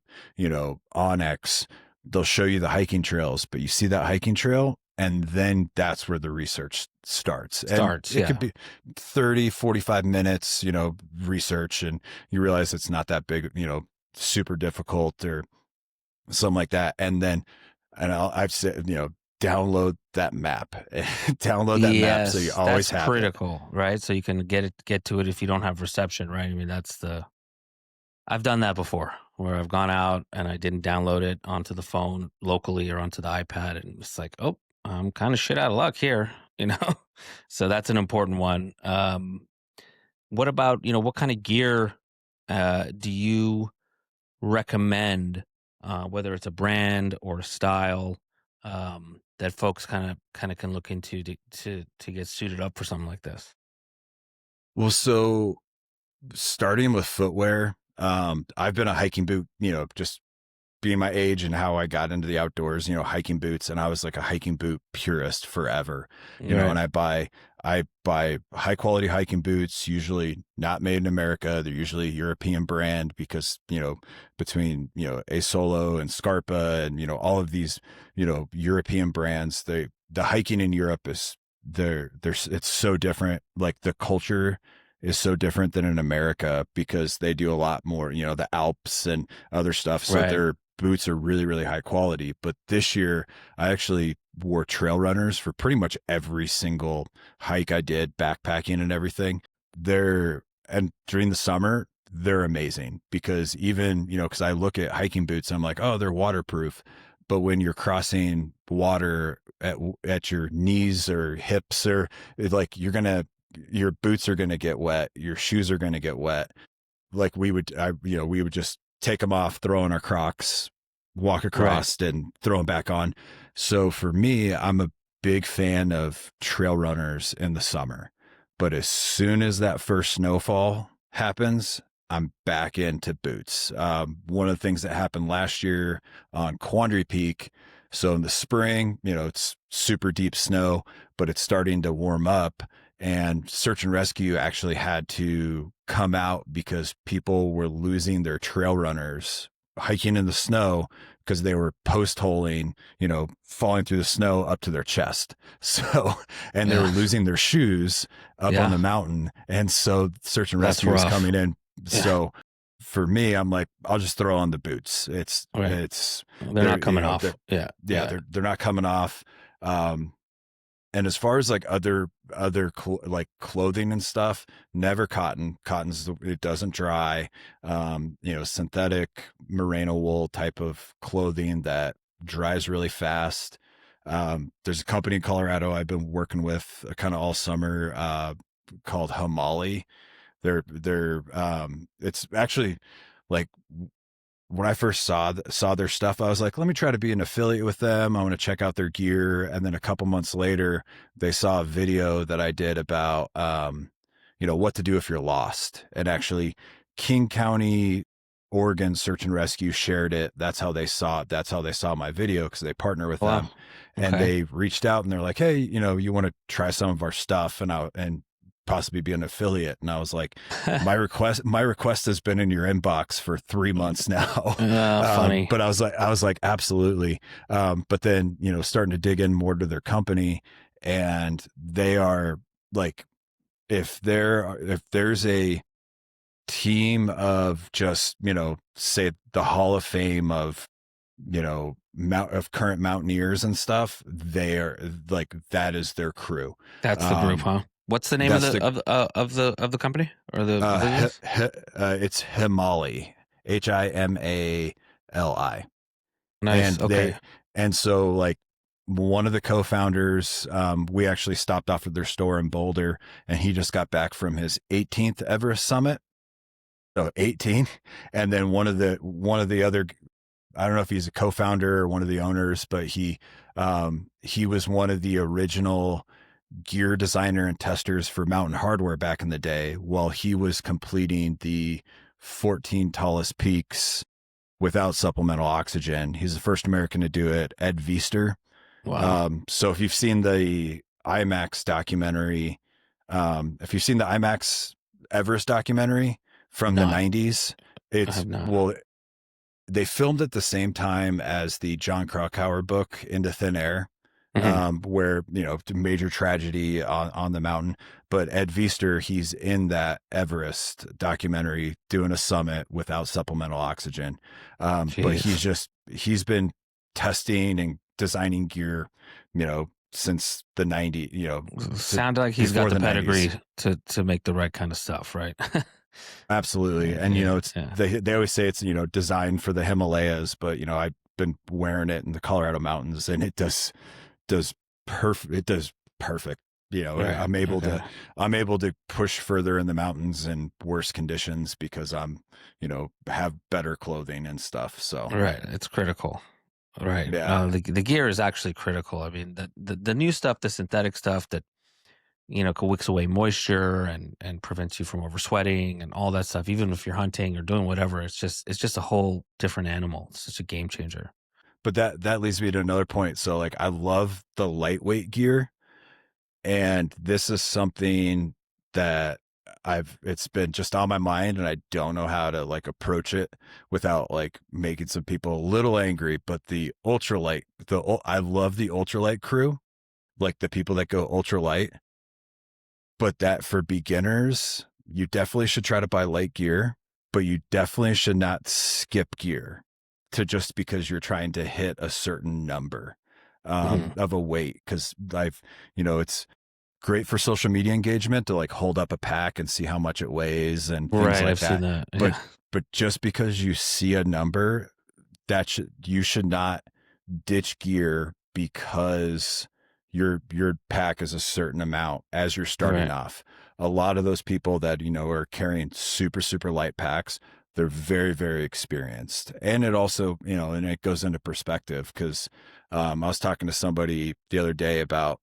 [SPEAKER 2] Onyx, they'll show you the hiking trails, but you see that hiking trail and then that's where the research starts. And it could be 30, 45 minutes, research, and you realize it's not that big, super difficult or something like that. And then, I've said, download that map, download that map. So you always
[SPEAKER 1] that's
[SPEAKER 2] have
[SPEAKER 1] critical, right? So you can get to it if you don't have reception, right? I mean, I've done that before where I've gone out and I didn't download it onto the phone locally or onto the iPad. And it's like, oh, I'm kind of shit out of luck here, So that's an important one. What about, what kind of gear do you recommend, whether it's a brand or a style, that folks kind of can look into to get suited up for something like this?
[SPEAKER 2] Well, so starting with footwear, I've been a hiking boot, just being my age and how I got into the outdoors, hiking boots, and I was like a hiking boot purist forever,
[SPEAKER 1] Right.
[SPEAKER 2] and I buy high quality hiking boots, usually not made in America. They're usually European brand because, between, A Solo and Scarpa and, all of these, European brands, the hiking in Europe is it's so different. Like the culture is so different than in America because they do a lot more, the Alps and other stuff. So
[SPEAKER 1] Right.
[SPEAKER 2] their boots are really, really high quality. But this year I actually wore trail runners for pretty much every single hike I did, backpacking and everything. And during the summer, they're amazing because even, because I look at hiking boots, I'm like, oh, they're waterproof. But when you're crossing water at your knees or hips, or like your boots are going to get wet, your shoes are going to get wet. Like we would just take them off, throw in our Crocs, walk
[SPEAKER 1] Right.
[SPEAKER 2] across and throw them back on. So for me, I'm a big fan of trail runners in the summer. But as soon as that first snowfall happens, I'm back into boots. One of the things that happened last year on Quandary Peak, So in the spring, it's super deep snow, but it's starting to warm up, and search and rescue actually had to come out because people were losing their trail runners hiking in the snow because they were post holing, falling through the snow up to their chest. So, and they were
[SPEAKER 1] Yeah.
[SPEAKER 2] losing their shoes up on
[SPEAKER 1] Yeah.
[SPEAKER 2] the mountain. And so search and
[SPEAKER 1] That's
[SPEAKER 2] rescue was
[SPEAKER 1] rough.
[SPEAKER 2] coming in.
[SPEAKER 1] Yeah.
[SPEAKER 2] So for me, I'm like, I'll just throw on the boots.
[SPEAKER 1] Right.
[SPEAKER 2] It's,
[SPEAKER 1] They're not coming off. Yeah.
[SPEAKER 2] yeah,
[SPEAKER 1] Yeah.
[SPEAKER 2] they're not coming off. Um, and as far as like like clothing and stuff, never cotton. It doesn't dry. Synthetic merino wool type of clothing that dries really fast. There's a company in Colorado I've been working with kind of all summer, called Hamali. It's actually like when I first saw their stuff, I was like, let me try to be an affiliate with them. I want to check out their gear. And then a couple months later, they saw a video that I did about, what to do if you're lost. And actually, King County, Oregon Search and Rescue shared it. That's how they saw it. That's how they saw my video, because they partner with
[SPEAKER 1] Wow.
[SPEAKER 2] them. And
[SPEAKER 1] Okay.
[SPEAKER 2] they reached out and they're like, hey, you want to try some of our stuff and possibly be an affiliate. And I was like, my request has been in your inbox for 3 months now.
[SPEAKER 1] Funny.
[SPEAKER 2] But I was like, absolutely. But then, starting to dig in more to their company, and they are like, if there's a team of just, say the Hall of Fame of, current mountaineers and stuff, they are like, that is their crew.
[SPEAKER 1] That's the group, huh? What's the name of
[SPEAKER 2] That's
[SPEAKER 1] the company or the business?
[SPEAKER 2] it's Himali, Himali.
[SPEAKER 1] Nice. Okay.
[SPEAKER 2] And so like one of the co-founders, we actually stopped off at their store in Boulder, and he just got back from his 18th Everest summit. So 18. And then one of the other, I don't know if he's a co-founder or one of the owners, but he was one of the original gear designer and testers for Mountain Hardware back in the day, while he was completing the 14 tallest peaks without supplemental oxygen. He's the first American to do it, Ed Viester.
[SPEAKER 1] Wow.
[SPEAKER 2] So if you've seen the IMAX documentary, if you've seen the IMAX Everest documentary from the
[SPEAKER 1] No,
[SPEAKER 2] 90s,
[SPEAKER 1] I have not.
[SPEAKER 2] well, they filmed at the same time as the John Krakauer book, Into Thin Air, where, major tragedy on the mountain. But Ed Viester, he's in that Everest documentary doing a summit without supplemental oxygen. But he's been testing and designing gear, since the 90s,
[SPEAKER 1] Sounded like he's got
[SPEAKER 2] before
[SPEAKER 1] the
[SPEAKER 2] the
[SPEAKER 1] pedigree
[SPEAKER 2] 90s.
[SPEAKER 1] to make the right kind of stuff, right?
[SPEAKER 2] Absolutely. And, it's,
[SPEAKER 1] Yeah.
[SPEAKER 2] they always say it's, designed for the Himalayas, but, I've been wearing it in the Colorado mountains, and it does perfect. It does perfect.
[SPEAKER 1] Right.
[SPEAKER 2] I'm able
[SPEAKER 1] Okay.
[SPEAKER 2] to push further in the mountains in worse conditions because I'm, have better clothing and stuff. So,
[SPEAKER 1] Right. It's critical. Right.
[SPEAKER 2] yeah.
[SPEAKER 1] The gear is actually critical. I mean, the new stuff, the synthetic stuff that, wicks away moisture and prevents you from oversweating and all that stuff. Even if you're hunting or doing whatever, it's just a whole different animal. It's such a game changer.
[SPEAKER 2] But that leads me to another point. So like, I love the lightweight gear, and this is something that it's been just on my mind, and I don't know how to like approach it without like making some people a little angry. But the ultralight, I love the ultralight crew, like the people that go ultralight, but that for beginners, you definitely should try to buy light gear, but you definitely should not skip gear to just because you're trying to hit a certain number of a weight. Cause it's great for social media engagement to like hold up a pack and see how much it weighs and things
[SPEAKER 1] Right.
[SPEAKER 2] like
[SPEAKER 1] I've
[SPEAKER 2] that.
[SPEAKER 1] seen that.
[SPEAKER 2] But,
[SPEAKER 1] Yeah.
[SPEAKER 2] but just because you see a number, you should not ditch gear because your pack is a certain amount as you're starting
[SPEAKER 1] Right.
[SPEAKER 2] off. A lot of those people that are carrying super super light packs, they're very very experienced. And it also, and it goes into perspective, because I was talking to somebody the other day about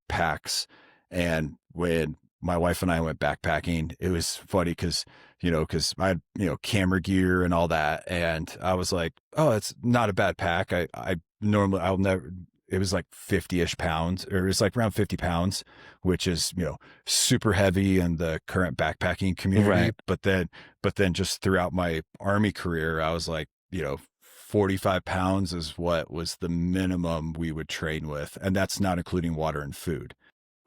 [SPEAKER 2] packs, and when my wife and I went backpacking, it was funny because I had camera gear and all that, and I was like, oh, it's not a bad pack. I normally I'll never, it was like 50-ish pounds, or it was like around 50 pounds, which is, super heavy in the current backpacking community.
[SPEAKER 1] Right.
[SPEAKER 2] But then just throughout my Army career, I was like, 45 pounds is what was the minimum we would train with. And that's not including water and food.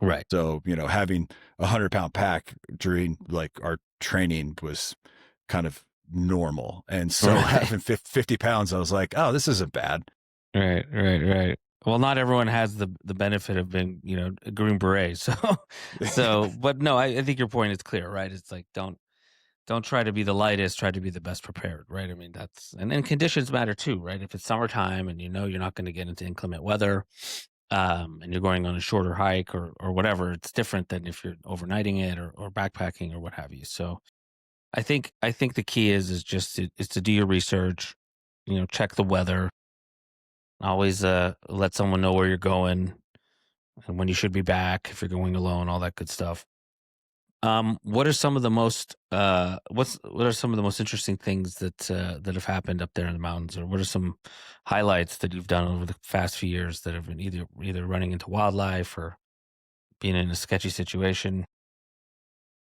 [SPEAKER 1] Right.
[SPEAKER 2] So, having 100-pound pack during like our training was kind of normal. And so
[SPEAKER 1] Right.
[SPEAKER 2] having 50 pounds, I was like, oh, this isn't bad.
[SPEAKER 1] Right. Right. Right. Well, not everyone has the benefit of being, a Green Beret. But no, I think your point is clear, right? It's like, don't try to be the lightest, try to be the best prepared, right? I mean, and then conditions matter too, right? If it's summertime and you're not going to get into inclement weather, and you're going on a shorter hike or whatever, it's different than if you're overnighting it or backpacking or what have you. So I think the key is just to do your research, check the weather, always let someone know where you're going and when you should be back if you're going alone, all that good stuff. What are some of the most what are some of the most interesting things that have happened up there in the mountains, or what are some highlights that you've done over the past few years that have been either running into wildlife or being in a sketchy situation?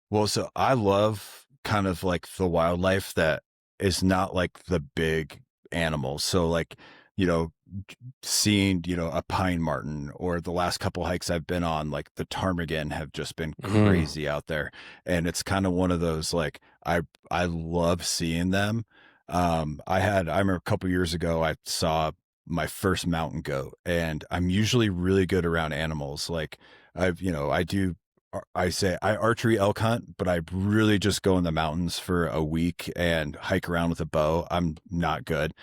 [SPEAKER 2] Well, so I love kind of like the wildlife that is not like the big animals. So like, you know, seeing, a pine marten, or the last couple hikes I've been on, like the ptarmigan have just been
[SPEAKER 1] Mm,
[SPEAKER 2] crazy out there. And it's kind of one of those like I love seeing them. I remember a couple years ago I saw my first mountain goat, and I'm usually really good around animals. Like I do I say I archery elk hunt, but I really just go in the mountains for a week and hike around with a bow. I'm not good.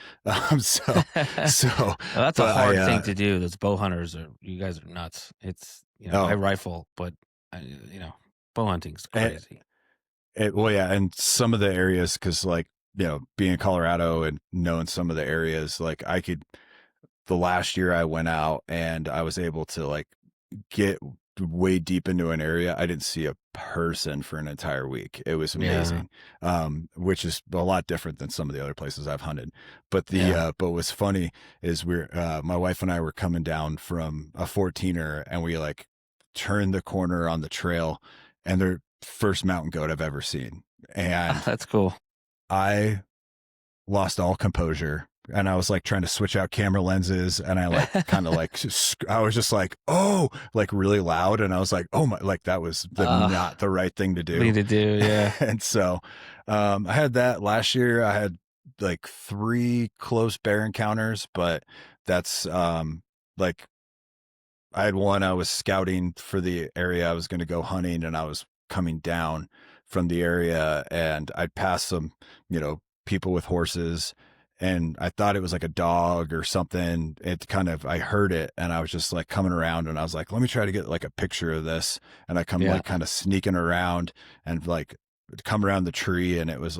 [SPEAKER 2] So,
[SPEAKER 1] well,
[SPEAKER 2] so,
[SPEAKER 1] that's a
[SPEAKER 2] but
[SPEAKER 1] hard thing to do. Those bow hunters are you guys are nuts. It's I
[SPEAKER 2] oh,
[SPEAKER 1] rifle, but I, you know bow hunting's
[SPEAKER 2] and,
[SPEAKER 1] crazy.
[SPEAKER 2] well, yeah. And some of the areas, cause like, being in Colorado and knowing some of the areas, like the last year I went out and I was able to like get way deep into an area, I didn't see a person for an entire week. It was
[SPEAKER 1] Yeah,
[SPEAKER 2] amazing, which is a lot different than some of the other places I've hunted.
[SPEAKER 1] yeah.
[SPEAKER 2] But what's funny is my wife and I were coming down from a 14er, and we like turned the corner on the trail, and they're first mountain goat I've ever seen. And
[SPEAKER 1] That's cool.
[SPEAKER 2] I lost all composure, and I was like trying to switch out camera lenses, and I like kind of like I was just like, oh, like really loud, and I was like, oh my, like that was
[SPEAKER 1] uh,
[SPEAKER 2] not the right thing to do.
[SPEAKER 1] Thing to do. Yeah.
[SPEAKER 2] And so I had that last year. I had like 3 close bear encounters, but that's like I had one. I was scouting for the area I was going to go hunting, and I was coming down from the area, and I'd passed some, people with horses, and I thought it was like a dog or something. I heard it, and I was just like coming around, and I was like, let me try to get like a picture of this. And I come
[SPEAKER 1] Yeah.
[SPEAKER 2] like kind of sneaking around and like come around the tree, and it was,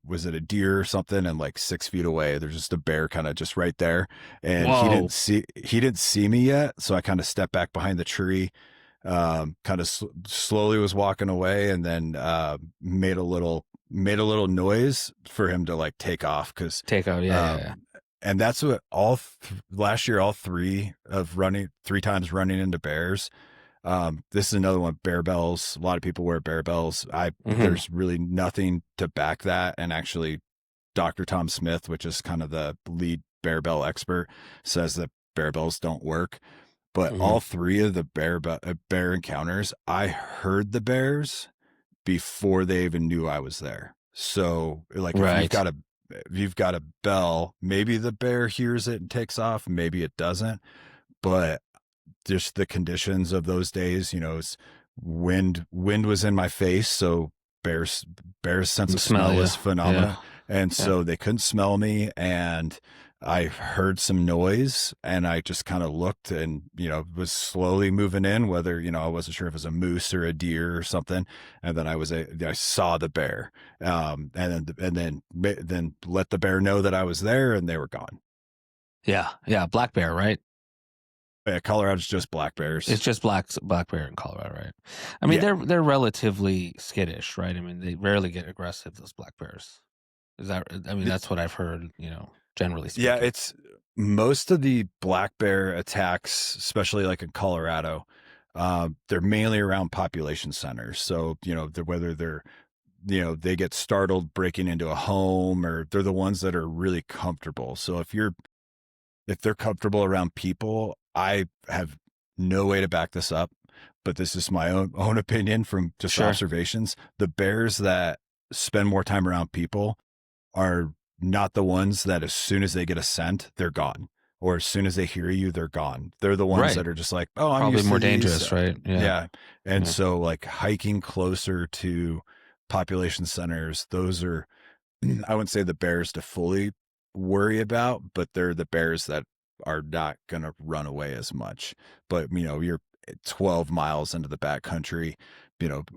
[SPEAKER 2] was it a deer or something? And like 6 feet away, there's just a bear kind of just right there, and
[SPEAKER 1] Whoa.
[SPEAKER 2] he didn't see me yet, so I kind of stepped back behind the tree, kind of slowly was walking away, and then made a little noise for him to like take off, because
[SPEAKER 1] Takeout. Yeah. Yeah. Yeah.
[SPEAKER 2] um and that's what last year, all three times running into bears. This is another one, bear bells. A lot of people wear bear bells.
[SPEAKER 1] Hmm.
[SPEAKER 2] There's really nothing to back that. And actually, Dr. Tom Smith, which is kind of the lead bear bell expert, says that bear bells don't work. But
[SPEAKER 1] Hmm.
[SPEAKER 2] all 3 of the bear encounters, I heard the bears before they even knew I was there. So like
[SPEAKER 1] Right.
[SPEAKER 2] if you've got a bell, maybe the bear hears it and takes off, maybe it doesn't. But just the conditions of those days, wind was in my face, so bears bears sense of
[SPEAKER 1] Smell
[SPEAKER 2] smell
[SPEAKER 1] you.
[SPEAKER 2] is
[SPEAKER 1] Yeah.
[SPEAKER 2] phenomenal, and
[SPEAKER 1] Yeah.
[SPEAKER 2] so they couldn't smell me. And I heard some noise, and I just kind of looked, and was slowly moving in, whether I wasn't sure if it was a moose or a deer or something. And then I saw the bear, and then let the bear know that I was there, and they were gone.
[SPEAKER 1] Yeah. Yeah. Black bear. Right.
[SPEAKER 2] Yeah, Colorado's just black
[SPEAKER 1] It's
[SPEAKER 2] bears.
[SPEAKER 1] just black bear in Colorado, right? I mean,
[SPEAKER 2] Yeah.
[SPEAKER 1] they're relatively skittish, right? I mean, they rarely get aggressive. Those black bears. Is that? I mean, that's what I've heard. generally
[SPEAKER 2] Yeah,
[SPEAKER 1] speaking?
[SPEAKER 2] it's most of the black bear attacks, especially like in Colorado, they're mainly around population centers. So, whether they're, they get startled breaking into a home, or they're the ones that are really comfortable. So if they're comfortable around people, I have no way to back this up, but this is my own opinion from just
[SPEAKER 1] Sure.
[SPEAKER 2] observations. The bears that spend more time around people are not the ones that as soon as they get a scent, they're gone. Or as soon as they hear you, they're gone. They're the ones
[SPEAKER 1] Right.
[SPEAKER 2] that are just like, oh, I'm
[SPEAKER 1] Probably
[SPEAKER 2] used
[SPEAKER 1] more
[SPEAKER 2] to these.
[SPEAKER 1] dangerous, right? Yeah.
[SPEAKER 2] Yeah. And
[SPEAKER 1] Yeah.
[SPEAKER 2] so, like, hiking closer to population centers, those are, I wouldn't say the bears to fully worry about, but they're the bears that are not going to run away as much. But, you're 12 miles into the backcountry,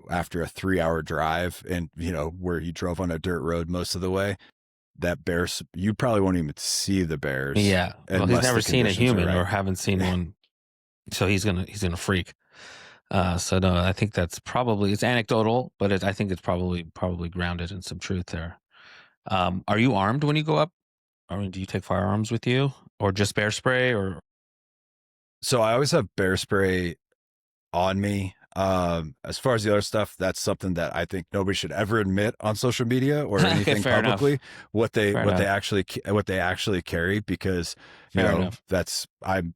[SPEAKER 2] after a 3-hour drive, and, where you drove on a dirt road most of the way, that bears, you probably won't even see the bears
[SPEAKER 1] Yeah. Well, he's
[SPEAKER 2] unless
[SPEAKER 1] never
[SPEAKER 2] the
[SPEAKER 1] seen a
[SPEAKER 2] conditions are
[SPEAKER 1] human or
[SPEAKER 2] right.
[SPEAKER 1] haven't seen one, so he's gonna freak. So no, I think that's probably it's anecdotal, but I think it's probably grounded in some truth there. Are you armed when you go up? I mean, do you take firearms with you, or just bear spray, or
[SPEAKER 2] So I always have bear spray on me. As far as the other stuff, that's something that I think nobody should ever admit on social media or
[SPEAKER 1] okay,
[SPEAKER 2] anything
[SPEAKER 1] fair enough,
[SPEAKER 2] publicly
[SPEAKER 1] fair enough,
[SPEAKER 2] what they actually carry, because
[SPEAKER 1] fair enough.
[SPEAKER 2] that's I'm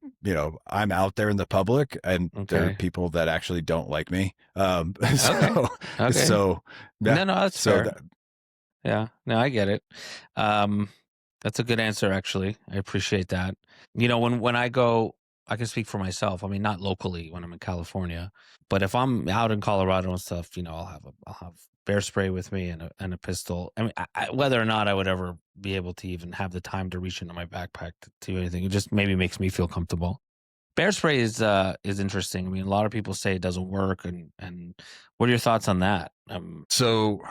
[SPEAKER 2] out there in the public, and there are
[SPEAKER 1] Okay,
[SPEAKER 2] people that actually don't like me.
[SPEAKER 1] okay,
[SPEAKER 2] So
[SPEAKER 1] okay.
[SPEAKER 2] so yeah,
[SPEAKER 1] No, no, that's
[SPEAKER 2] so
[SPEAKER 1] fair.
[SPEAKER 2] that
[SPEAKER 1] Yeah, no, I get it. Um, that's a good answer, actually. I appreciate that. When I go, I can speak for myself. I mean, not locally when I'm in California, but if I'm out in Colorado and stuff, I'll have bear spray with me and a pistol. I mean, whether or not I would ever be able to even have the time to reach into my backpack to do anything, it just maybe makes me feel comfortable. Bear spray is interesting. I mean, a lot of people say it doesn't work, and what are your thoughts on that?
[SPEAKER 2] so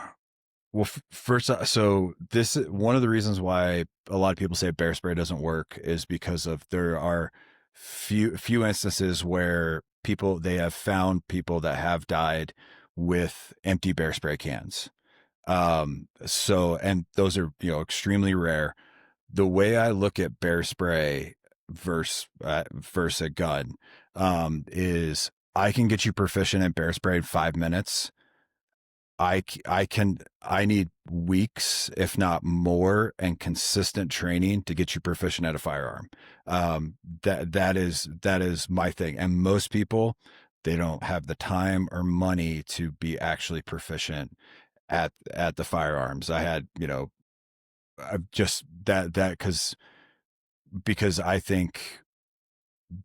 [SPEAKER 2] Well, first, so this is one of the reasons why a lot of people say bear spray doesn't work, is because of there are few instances where they have found people that have died with empty bear spray cans. And those are, extremely rare. The way I look at bear spray versus a gun, is I can get you proficient in bear spray in 5 minutes. I need weeks, if not more, and consistent training to get you proficient at a firearm. That is my thing. And most people, they don't have the time or money to be actually proficient at the firearms. I had, just that because I think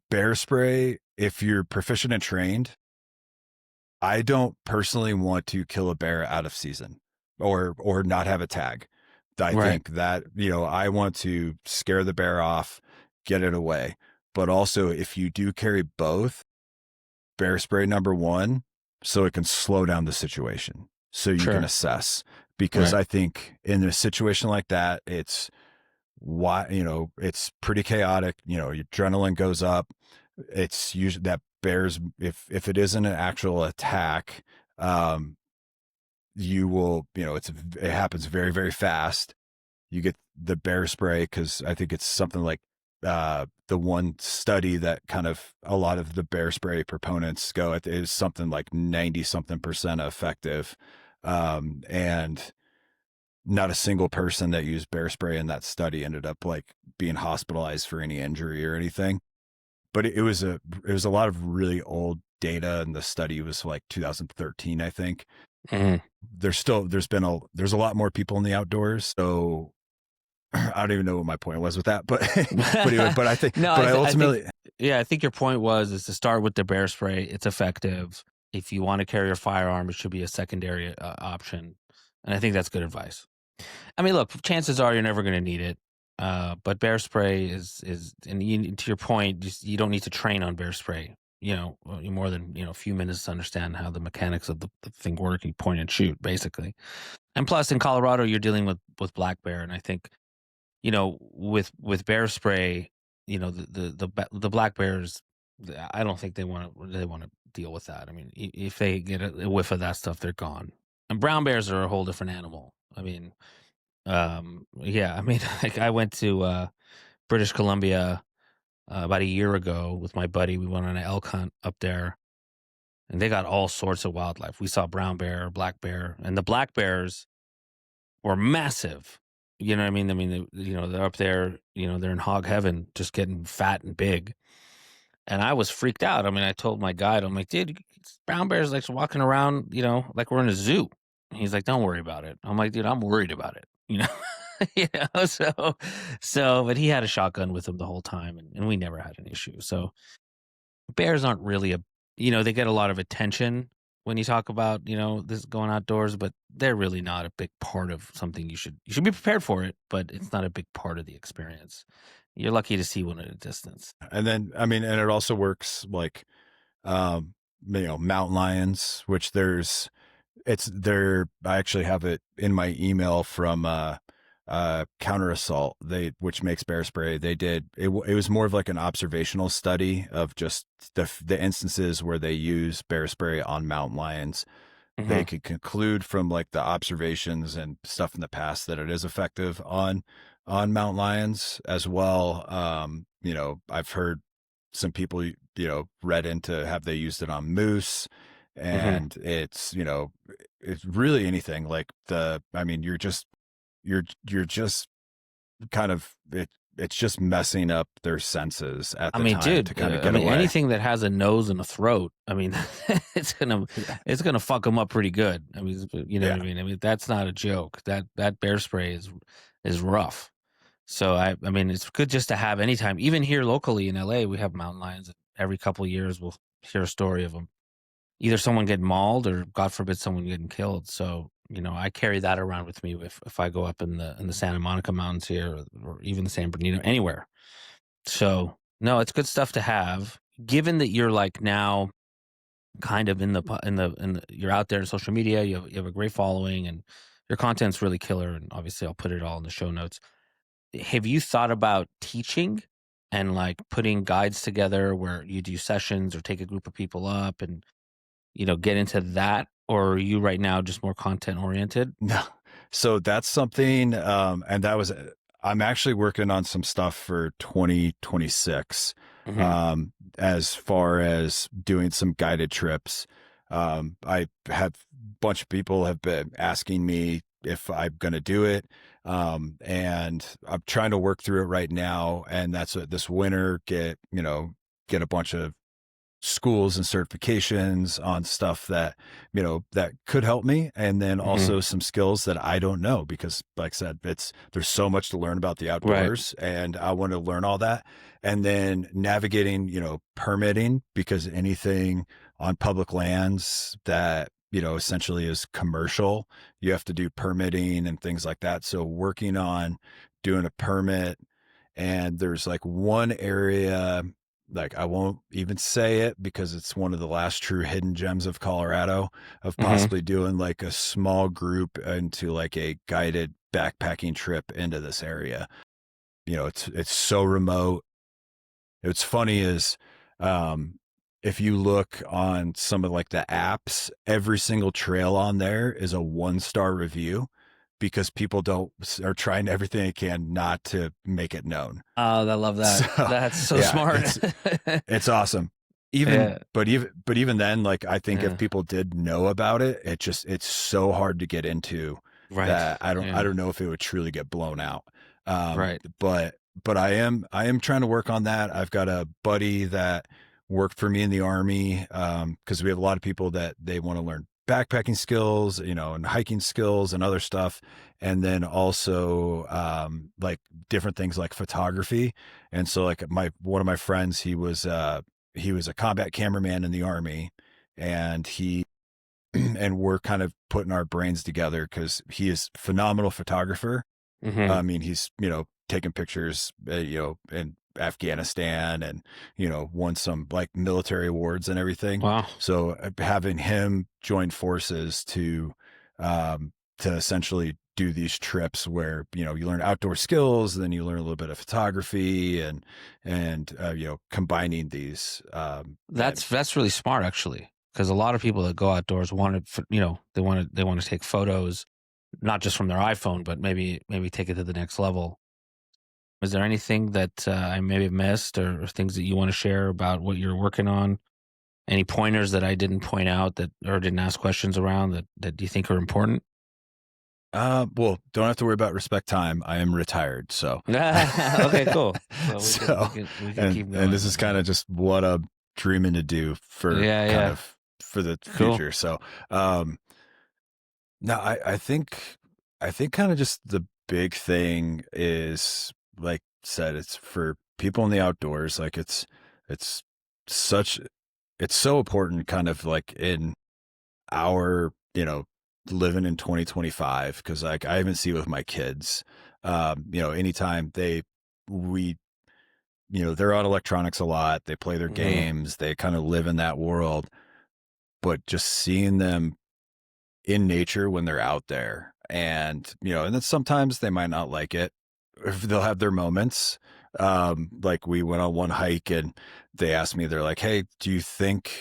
[SPEAKER 2] bear spray, if you're proficient and trained, I don't personally want to kill a bear out of season, or not have a tag. I
[SPEAKER 1] Right,
[SPEAKER 2] think that, I want to scare the bear off, get it away. But also, if you do carry both, bear spray number one, so it can slow down the situation, so you can
[SPEAKER 1] sure,
[SPEAKER 2] assess. Because
[SPEAKER 1] right.
[SPEAKER 2] I think in a situation like that, it's pretty chaotic. Your adrenaline goes up. It's usually that bears, if it isn't an actual attack, um, you will, it happens very, very fast. You get the bear spray, because I think it's something like, the one study that kind of a lot of the bear spray proponents go at is something like 90 something percent effective. And not a single person that used bear spray in that study ended up like being hospitalized for any injury or anything. But it was a lot of really old data, and the study was like 2013, I think.
[SPEAKER 1] Mhm.
[SPEAKER 2] There's a lot more people in the outdoors, so I don't even know what my point was with that, but but anyway,
[SPEAKER 1] No,
[SPEAKER 2] but I
[SPEAKER 1] I think
[SPEAKER 2] ultimately,
[SPEAKER 1] yeah, I think your point is to start with the bear spray. It's effective. If you want to carry a firearm, it should be a secondary option, and I think that's good advice. I mean, look, chances are you're never going to need it, but bear spray and to your point, you don't need to train on bear spray. More than a few minutes to understand how the mechanics of the thing work. You point and shoot, basically. And plus, in Colorado, you're dealing with black bear, and I think with bear spray, the black bears, I don't think they want to deal with that. I mean, if they get a whiff of that stuff, they're gone. And brown bears are a whole different animal. I mean, Yeah, I mean, like I went to British Columbia about a year ago with my buddy. We went on an elk hunt up there, and they got all sorts of wildlife. We saw brown bear, black bear, and the black bears were massive. You know what I mean? I mean, they're up there. They're in hog heaven, just getting fat and big. And I was freaked out. I mean, I told my guide, I'm like, dude, brown bears like walking around, like we're in a zoo. He's like, don't worry about it. I'm like, dude, I'm worried about it. But he had a shotgun with him the whole time, and we never had an issue. So bears aren't really they get a lot of attention when you talk about, this going outdoors, but they're really not a big part of something you should be prepared for it, but it's not a big part of the experience. You're lucky to see one at a distance.
[SPEAKER 2] And then, I mean, and it also works like, mountain lions, which I actually have it in my email from, Counter Assault, which makes bear spray. It was more of like an observational study of just the instances where they use bear spray on mountain lions. They
[SPEAKER 1] Mhm.
[SPEAKER 2] could conclude from like the observations and stuff in the past that it is effective on mountain lions as well. I've heard some people, read into have they used it on moose,
[SPEAKER 1] Mhm.
[SPEAKER 2] and it's really anything like I mean, you're just kind of it's just messing up their senses at
[SPEAKER 1] I
[SPEAKER 2] the
[SPEAKER 1] mean,
[SPEAKER 2] time to
[SPEAKER 1] dude,
[SPEAKER 2] kind of
[SPEAKER 1] I
[SPEAKER 2] get
[SPEAKER 1] mean,
[SPEAKER 2] away.
[SPEAKER 1] anything that has a nose and a throat, I mean, it's gonna
[SPEAKER 2] Yeah.
[SPEAKER 1] it's gonna fuck them up pretty good. I mean, you know what
[SPEAKER 2] Yeah.
[SPEAKER 1] I mean? I mean, that's not a joke. That bear spray is rough. So I mean, it's good just to have anytime. Even here locally in LA, we have mountain lions. Every couple of years, we'll hear a story of them. Either someone getting mauled or, God forbid, someone getting killed. So I carry that around with me if I go up in the Santa Monica Mountains here, or even the San Bernardino, anywhere. So no, it's good stuff to have. Given that you're like now kind of you're out there in social media, you have a great following, and your content's really killer. And obviously, I'll put it all in the show notes. Have you thought about teaching and like putting guides together where you do sessions or take a group of people up and, get into that? Or are you right now just more content oriented?
[SPEAKER 2] No. So that's something, and I'm actually working on some stuff for 2026,
[SPEAKER 1] Hmm.
[SPEAKER 2] as far as doing some guided trips. I have a bunch of people have been asking me if I'm going to do it. And I'm trying to work through it right now. And that's what this winter get a bunch of schools and certifications on stuff that that could help me, and then
[SPEAKER 1] Hmm.
[SPEAKER 2] also some skills that I don't know, because like I said, there's so much to learn about the
[SPEAKER 1] Right.
[SPEAKER 2] outdoors, and I want to learn all that. And then navigating, permitting, because anything on public lands that essentially is commercial, you have to do permitting and things like that. So working on doing a permit. And there's like one area, like I won't even say it because it's one of the last true hidden gems of Colorado, of
[SPEAKER 1] Hmm.
[SPEAKER 2] possibly doing like a small group into like a guided backpacking trip into this area. It's so remote. What's funny is, um, if you look on some of like the apps, every single trail on there is a 1-star review, because people don't are trying everything they can not to make it known.
[SPEAKER 1] Oh, I love that.
[SPEAKER 2] So
[SPEAKER 1] That's so
[SPEAKER 2] yeah,
[SPEAKER 1] smart.
[SPEAKER 2] it's awesome.
[SPEAKER 1] Yeah.
[SPEAKER 2] But even then, like, I think if
[SPEAKER 1] Yeah.
[SPEAKER 2] people did know about it, it's so hard to get into
[SPEAKER 1] Right.
[SPEAKER 2] that I don't
[SPEAKER 1] Yeah.
[SPEAKER 2] know if it would truly get blown out. Um,
[SPEAKER 1] Right.
[SPEAKER 2] but but I am trying to work on that. I've got a buddy that worked for me in the Army, because we have a lot of people that they want to learn backpacking skills, and hiking skills and other stuff, and then also, like different things like photography. And so like one of my friends, he was a combat cameraman in the Army, and and we're kind of putting our brains together because he is a phenomenal photographer.
[SPEAKER 1] Hmm.
[SPEAKER 2] I mean, he's, taking pictures, in Afghanistan, and, won some like military awards and everything.
[SPEAKER 1] Wow.
[SPEAKER 2] So having him join forces to essentially do these trips where, you learn outdoor skills, then you learn a little bit of photography, and combining these, and
[SPEAKER 1] That's really smart actually, because a lot of people that go outdoors want to, they want to take photos. not just from their iPhone, but maybe take it to the next level. Is there anything that I maybe have missed, or things that you want to share about what you're working on? Any pointers that I didn't point out that, or didn't ask questions around, that you think are important?
[SPEAKER 2] Well, don't have to worry about respect time. I am retired, so
[SPEAKER 1] Okay, cool. So
[SPEAKER 2] so
[SPEAKER 1] we can keep
[SPEAKER 2] and this
[SPEAKER 1] going.
[SPEAKER 2] is kind of just what I'm dreaming to do for
[SPEAKER 1] Yeah,
[SPEAKER 2] kind
[SPEAKER 1] yeah,
[SPEAKER 2] of for the
[SPEAKER 1] cool.
[SPEAKER 2] future. So, um, no, I think kind of just the big thing is, like I said, it's for people in the outdoors. Like it's such it's so important, kind of like in our, living in 2025, because like I even see with my kids, anytime we they're on electronics a lot, they play their
[SPEAKER 1] Hmm.
[SPEAKER 2] games, they kind of live in that world, but just seeing them in nature when they're out there, and then sometimes they might not like it, if they'll have their moments. Like we went on one hike and they asked me, they're like, hey, do you think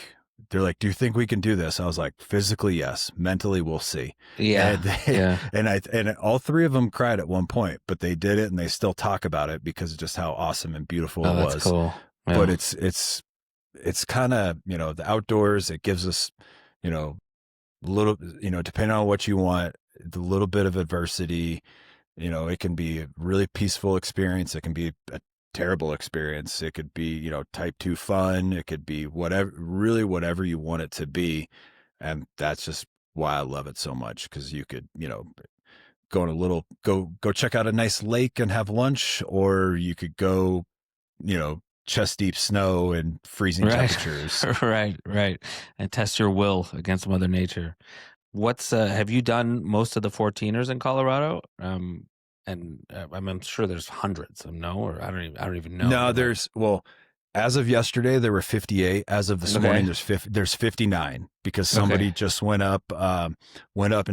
[SPEAKER 2] we can do this? I was like, physically yes, mentally we'll see. And
[SPEAKER 1] Yeah,
[SPEAKER 2] they
[SPEAKER 1] yeah.
[SPEAKER 2] and all three of them cried at one point, but they did it and they still talk about it because of just how awesome and beautiful
[SPEAKER 1] Oh,
[SPEAKER 2] it
[SPEAKER 1] that's
[SPEAKER 2] was.
[SPEAKER 1] cool.
[SPEAKER 2] But
[SPEAKER 1] Yeah.
[SPEAKER 2] it's kind of, the outdoors, it gives us, you know little, depending on what you want, the little bit of adversity, it can be a really peaceful experience. It can be a terrible experience. It could be, type 2 fun. It could be whatever, really whatever you want it to be. And that's just why I love it so much. Cause you could, go on a little, go check out a nice lake and have lunch, or you could go, chest deep snow and freezing
[SPEAKER 1] Right.
[SPEAKER 2] temperatures.
[SPEAKER 1] Right, right. And test your will against Mother Nature. What's have you done most of the 14ers in Colorado? And I'm sure there's hundreds. No, or I don't even know.
[SPEAKER 2] No,
[SPEAKER 1] Like,
[SPEAKER 2] well, as of yesterday, there were 58. As of this morning,
[SPEAKER 1] okay,
[SPEAKER 2] there's 59, because
[SPEAKER 1] okay,
[SPEAKER 2] somebody just went up and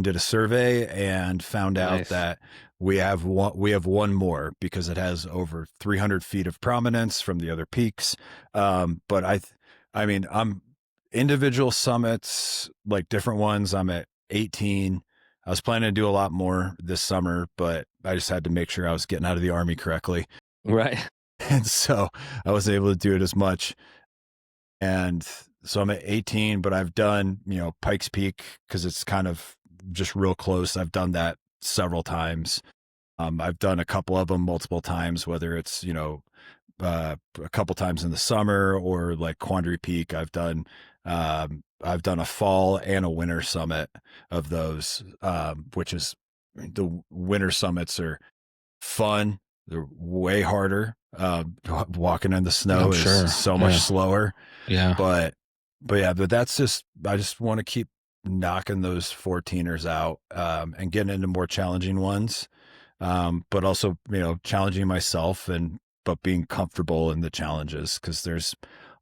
[SPEAKER 2] did a survey and found out
[SPEAKER 1] nice.
[SPEAKER 2] that we have one more, because it has over 300 feet of prominence from the other peaks. But I mean, I'm individual summits, like different ones. I'm at 18. I was planning to do a lot more this summer, but I just had to make sure I was getting out of the Army correctly.
[SPEAKER 1] Right.
[SPEAKER 2] And so I wasn't able to do it as much. And so I'm at 18, but I've done, Pikes Peak, because it's kind of just real close. I've done that several times. I've done a couple of them multiple times, whether it's, a couple times in the summer, or like Quandary Peak. I've done a fall and a winter summit of those, which is, the winter summits are fun. They're way harder. Walking in the
[SPEAKER 1] I'm
[SPEAKER 2] snow is
[SPEAKER 1] sure.
[SPEAKER 2] so much
[SPEAKER 1] Yeah,
[SPEAKER 2] slower,
[SPEAKER 1] yeah.
[SPEAKER 2] but yeah, but that's just, I just want to keep knocking those 14ers out, and getting into more challenging ones. But also, challenging myself, but being comfortable in the challenges, because there's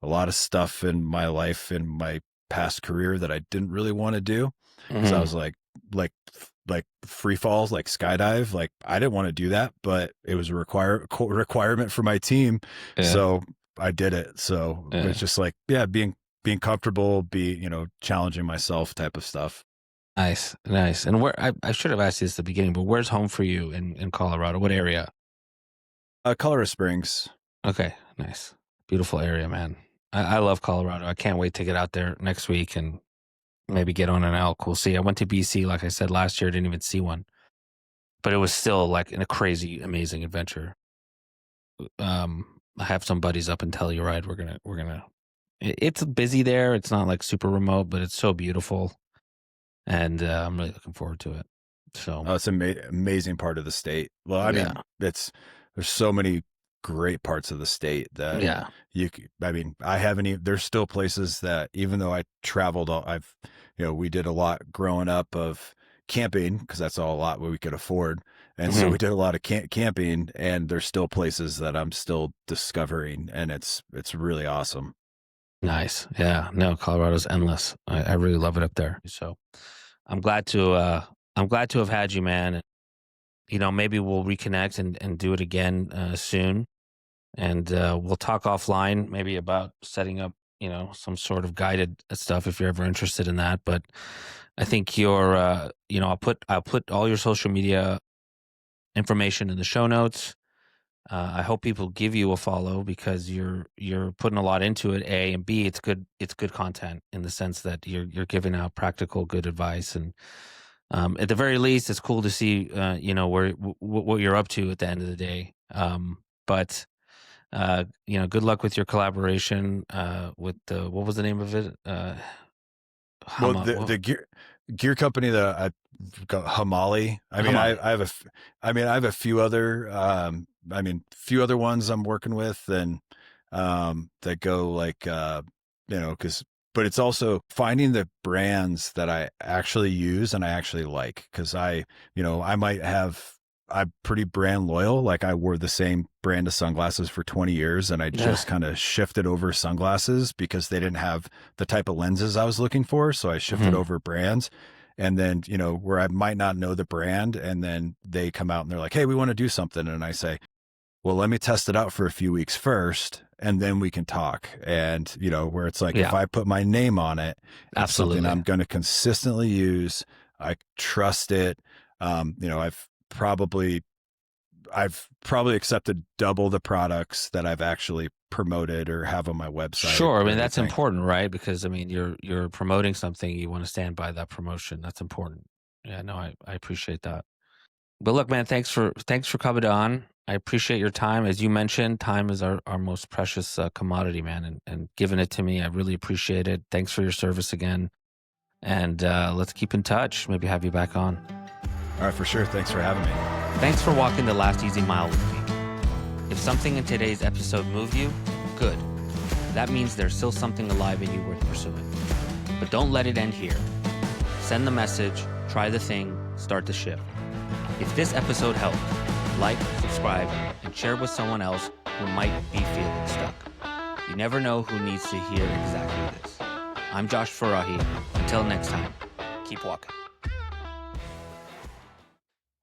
[SPEAKER 2] a lot of stuff in my life, in my past career, that I didn't really want to do, because I
[SPEAKER 1] Hmm.
[SPEAKER 2] was like like free falls, like skydive. Like I didn't want to do that, but it was a requirement for my team,
[SPEAKER 1] Yeah,
[SPEAKER 2] so I did it. So it's
[SPEAKER 1] yeah.
[SPEAKER 2] just like, yeah, being comfortable, challenging myself, type of stuff.
[SPEAKER 1] Nice, nice. And I should have asked you this at the beginning, but where's home for you in Colorado? What area?
[SPEAKER 2] Colorado Springs.
[SPEAKER 1] Okay, nice. Beautiful area, man. I love Colorado. I can't wait to get out there next week and maybe get on an elk. We'll see. I went to BC, like I said, last year. Didn't even see one, but it was still like a crazy, amazing adventure. I have some buddies up in Telluride. We're gonna. It's busy there. It's not like super remote, but it's so beautiful, and I'm really looking forward to it. So
[SPEAKER 2] Oh, it's an amazing part of the state. Well, I
[SPEAKER 1] yeah,
[SPEAKER 2] mean, there's so many great parts of the state that
[SPEAKER 1] yeah.
[SPEAKER 2] I mean, I haven't even, there's still places that, even though I traveled, we did a lot growing up of camping, because that's all a lot what we could afford. And so
[SPEAKER 1] Hmm.
[SPEAKER 2] we did a lot of camping, and there's still places that I'm still discovering, and it's really awesome.
[SPEAKER 1] Nice. Yeah. No, Colorado's endless. I really love it up there. So I'm glad to have had you, man. Maybe we'll reconnect and do it again soon. And we'll talk offline maybe about setting up, some sort of guided stuff if you're ever interested in that. But I think I'll put all your social media information in the show notes. I hope people give you a follow because you're putting a lot into it. A and B, it's good content in the sense that you're giving out practical, good advice, and at the very least, it's cool to see what you're up to at the end of the day. But good luck with your collaboration with the what was the name of it?
[SPEAKER 2] Well,
[SPEAKER 1] Hama,
[SPEAKER 2] the gear company that I got, Hamali. I mean,
[SPEAKER 1] Hamali.
[SPEAKER 2] I have a few other few other ones I'm working with, and that go like because but it's also finding the brands that I actually use and I actually like, because I'm pretty brand loyal. Like, I wore the same brand of sunglasses for 20 years and I just kind of shifted over sunglasses because they didn't have the type of lenses I was looking for. So I shifted over brands, and then, where I might not know the brand, and then they come out and they're like, hey, we want to do something. And I say, well, let me test it out for a few weeks first, and then we can talk. And, where it's like, if I put my name on it, it's something I'm going to consistently use. I trust it. I've probably accepted double the products that I've actually promoted or have on my website.
[SPEAKER 1] Sure. I mean, that's important, right? Because, I mean, you're promoting something, you want to stand by that promotion. That's important. Yeah, no, I appreciate that. But look, man, thanks for coming on. I appreciate your time. As you mentioned, time is our most precious commodity, man, and giving it to me. I really appreciate it. Thanks for your service again. And let's keep in touch. Maybe have you back on.
[SPEAKER 2] All right, for sure. Thanks for having me.
[SPEAKER 1] Thanks for walking the last easy mile with me. If something in today's episode moved you, good. That means there's still something alive in you worth pursuing. But don't let it end here. Send the message, try the thing, start the shift. If this episode helped, like, subscribe, and share with someone else who might be feeling stuck. You never know who needs to hear exactly this. I'm Josh Farahi. Until next time, keep walking.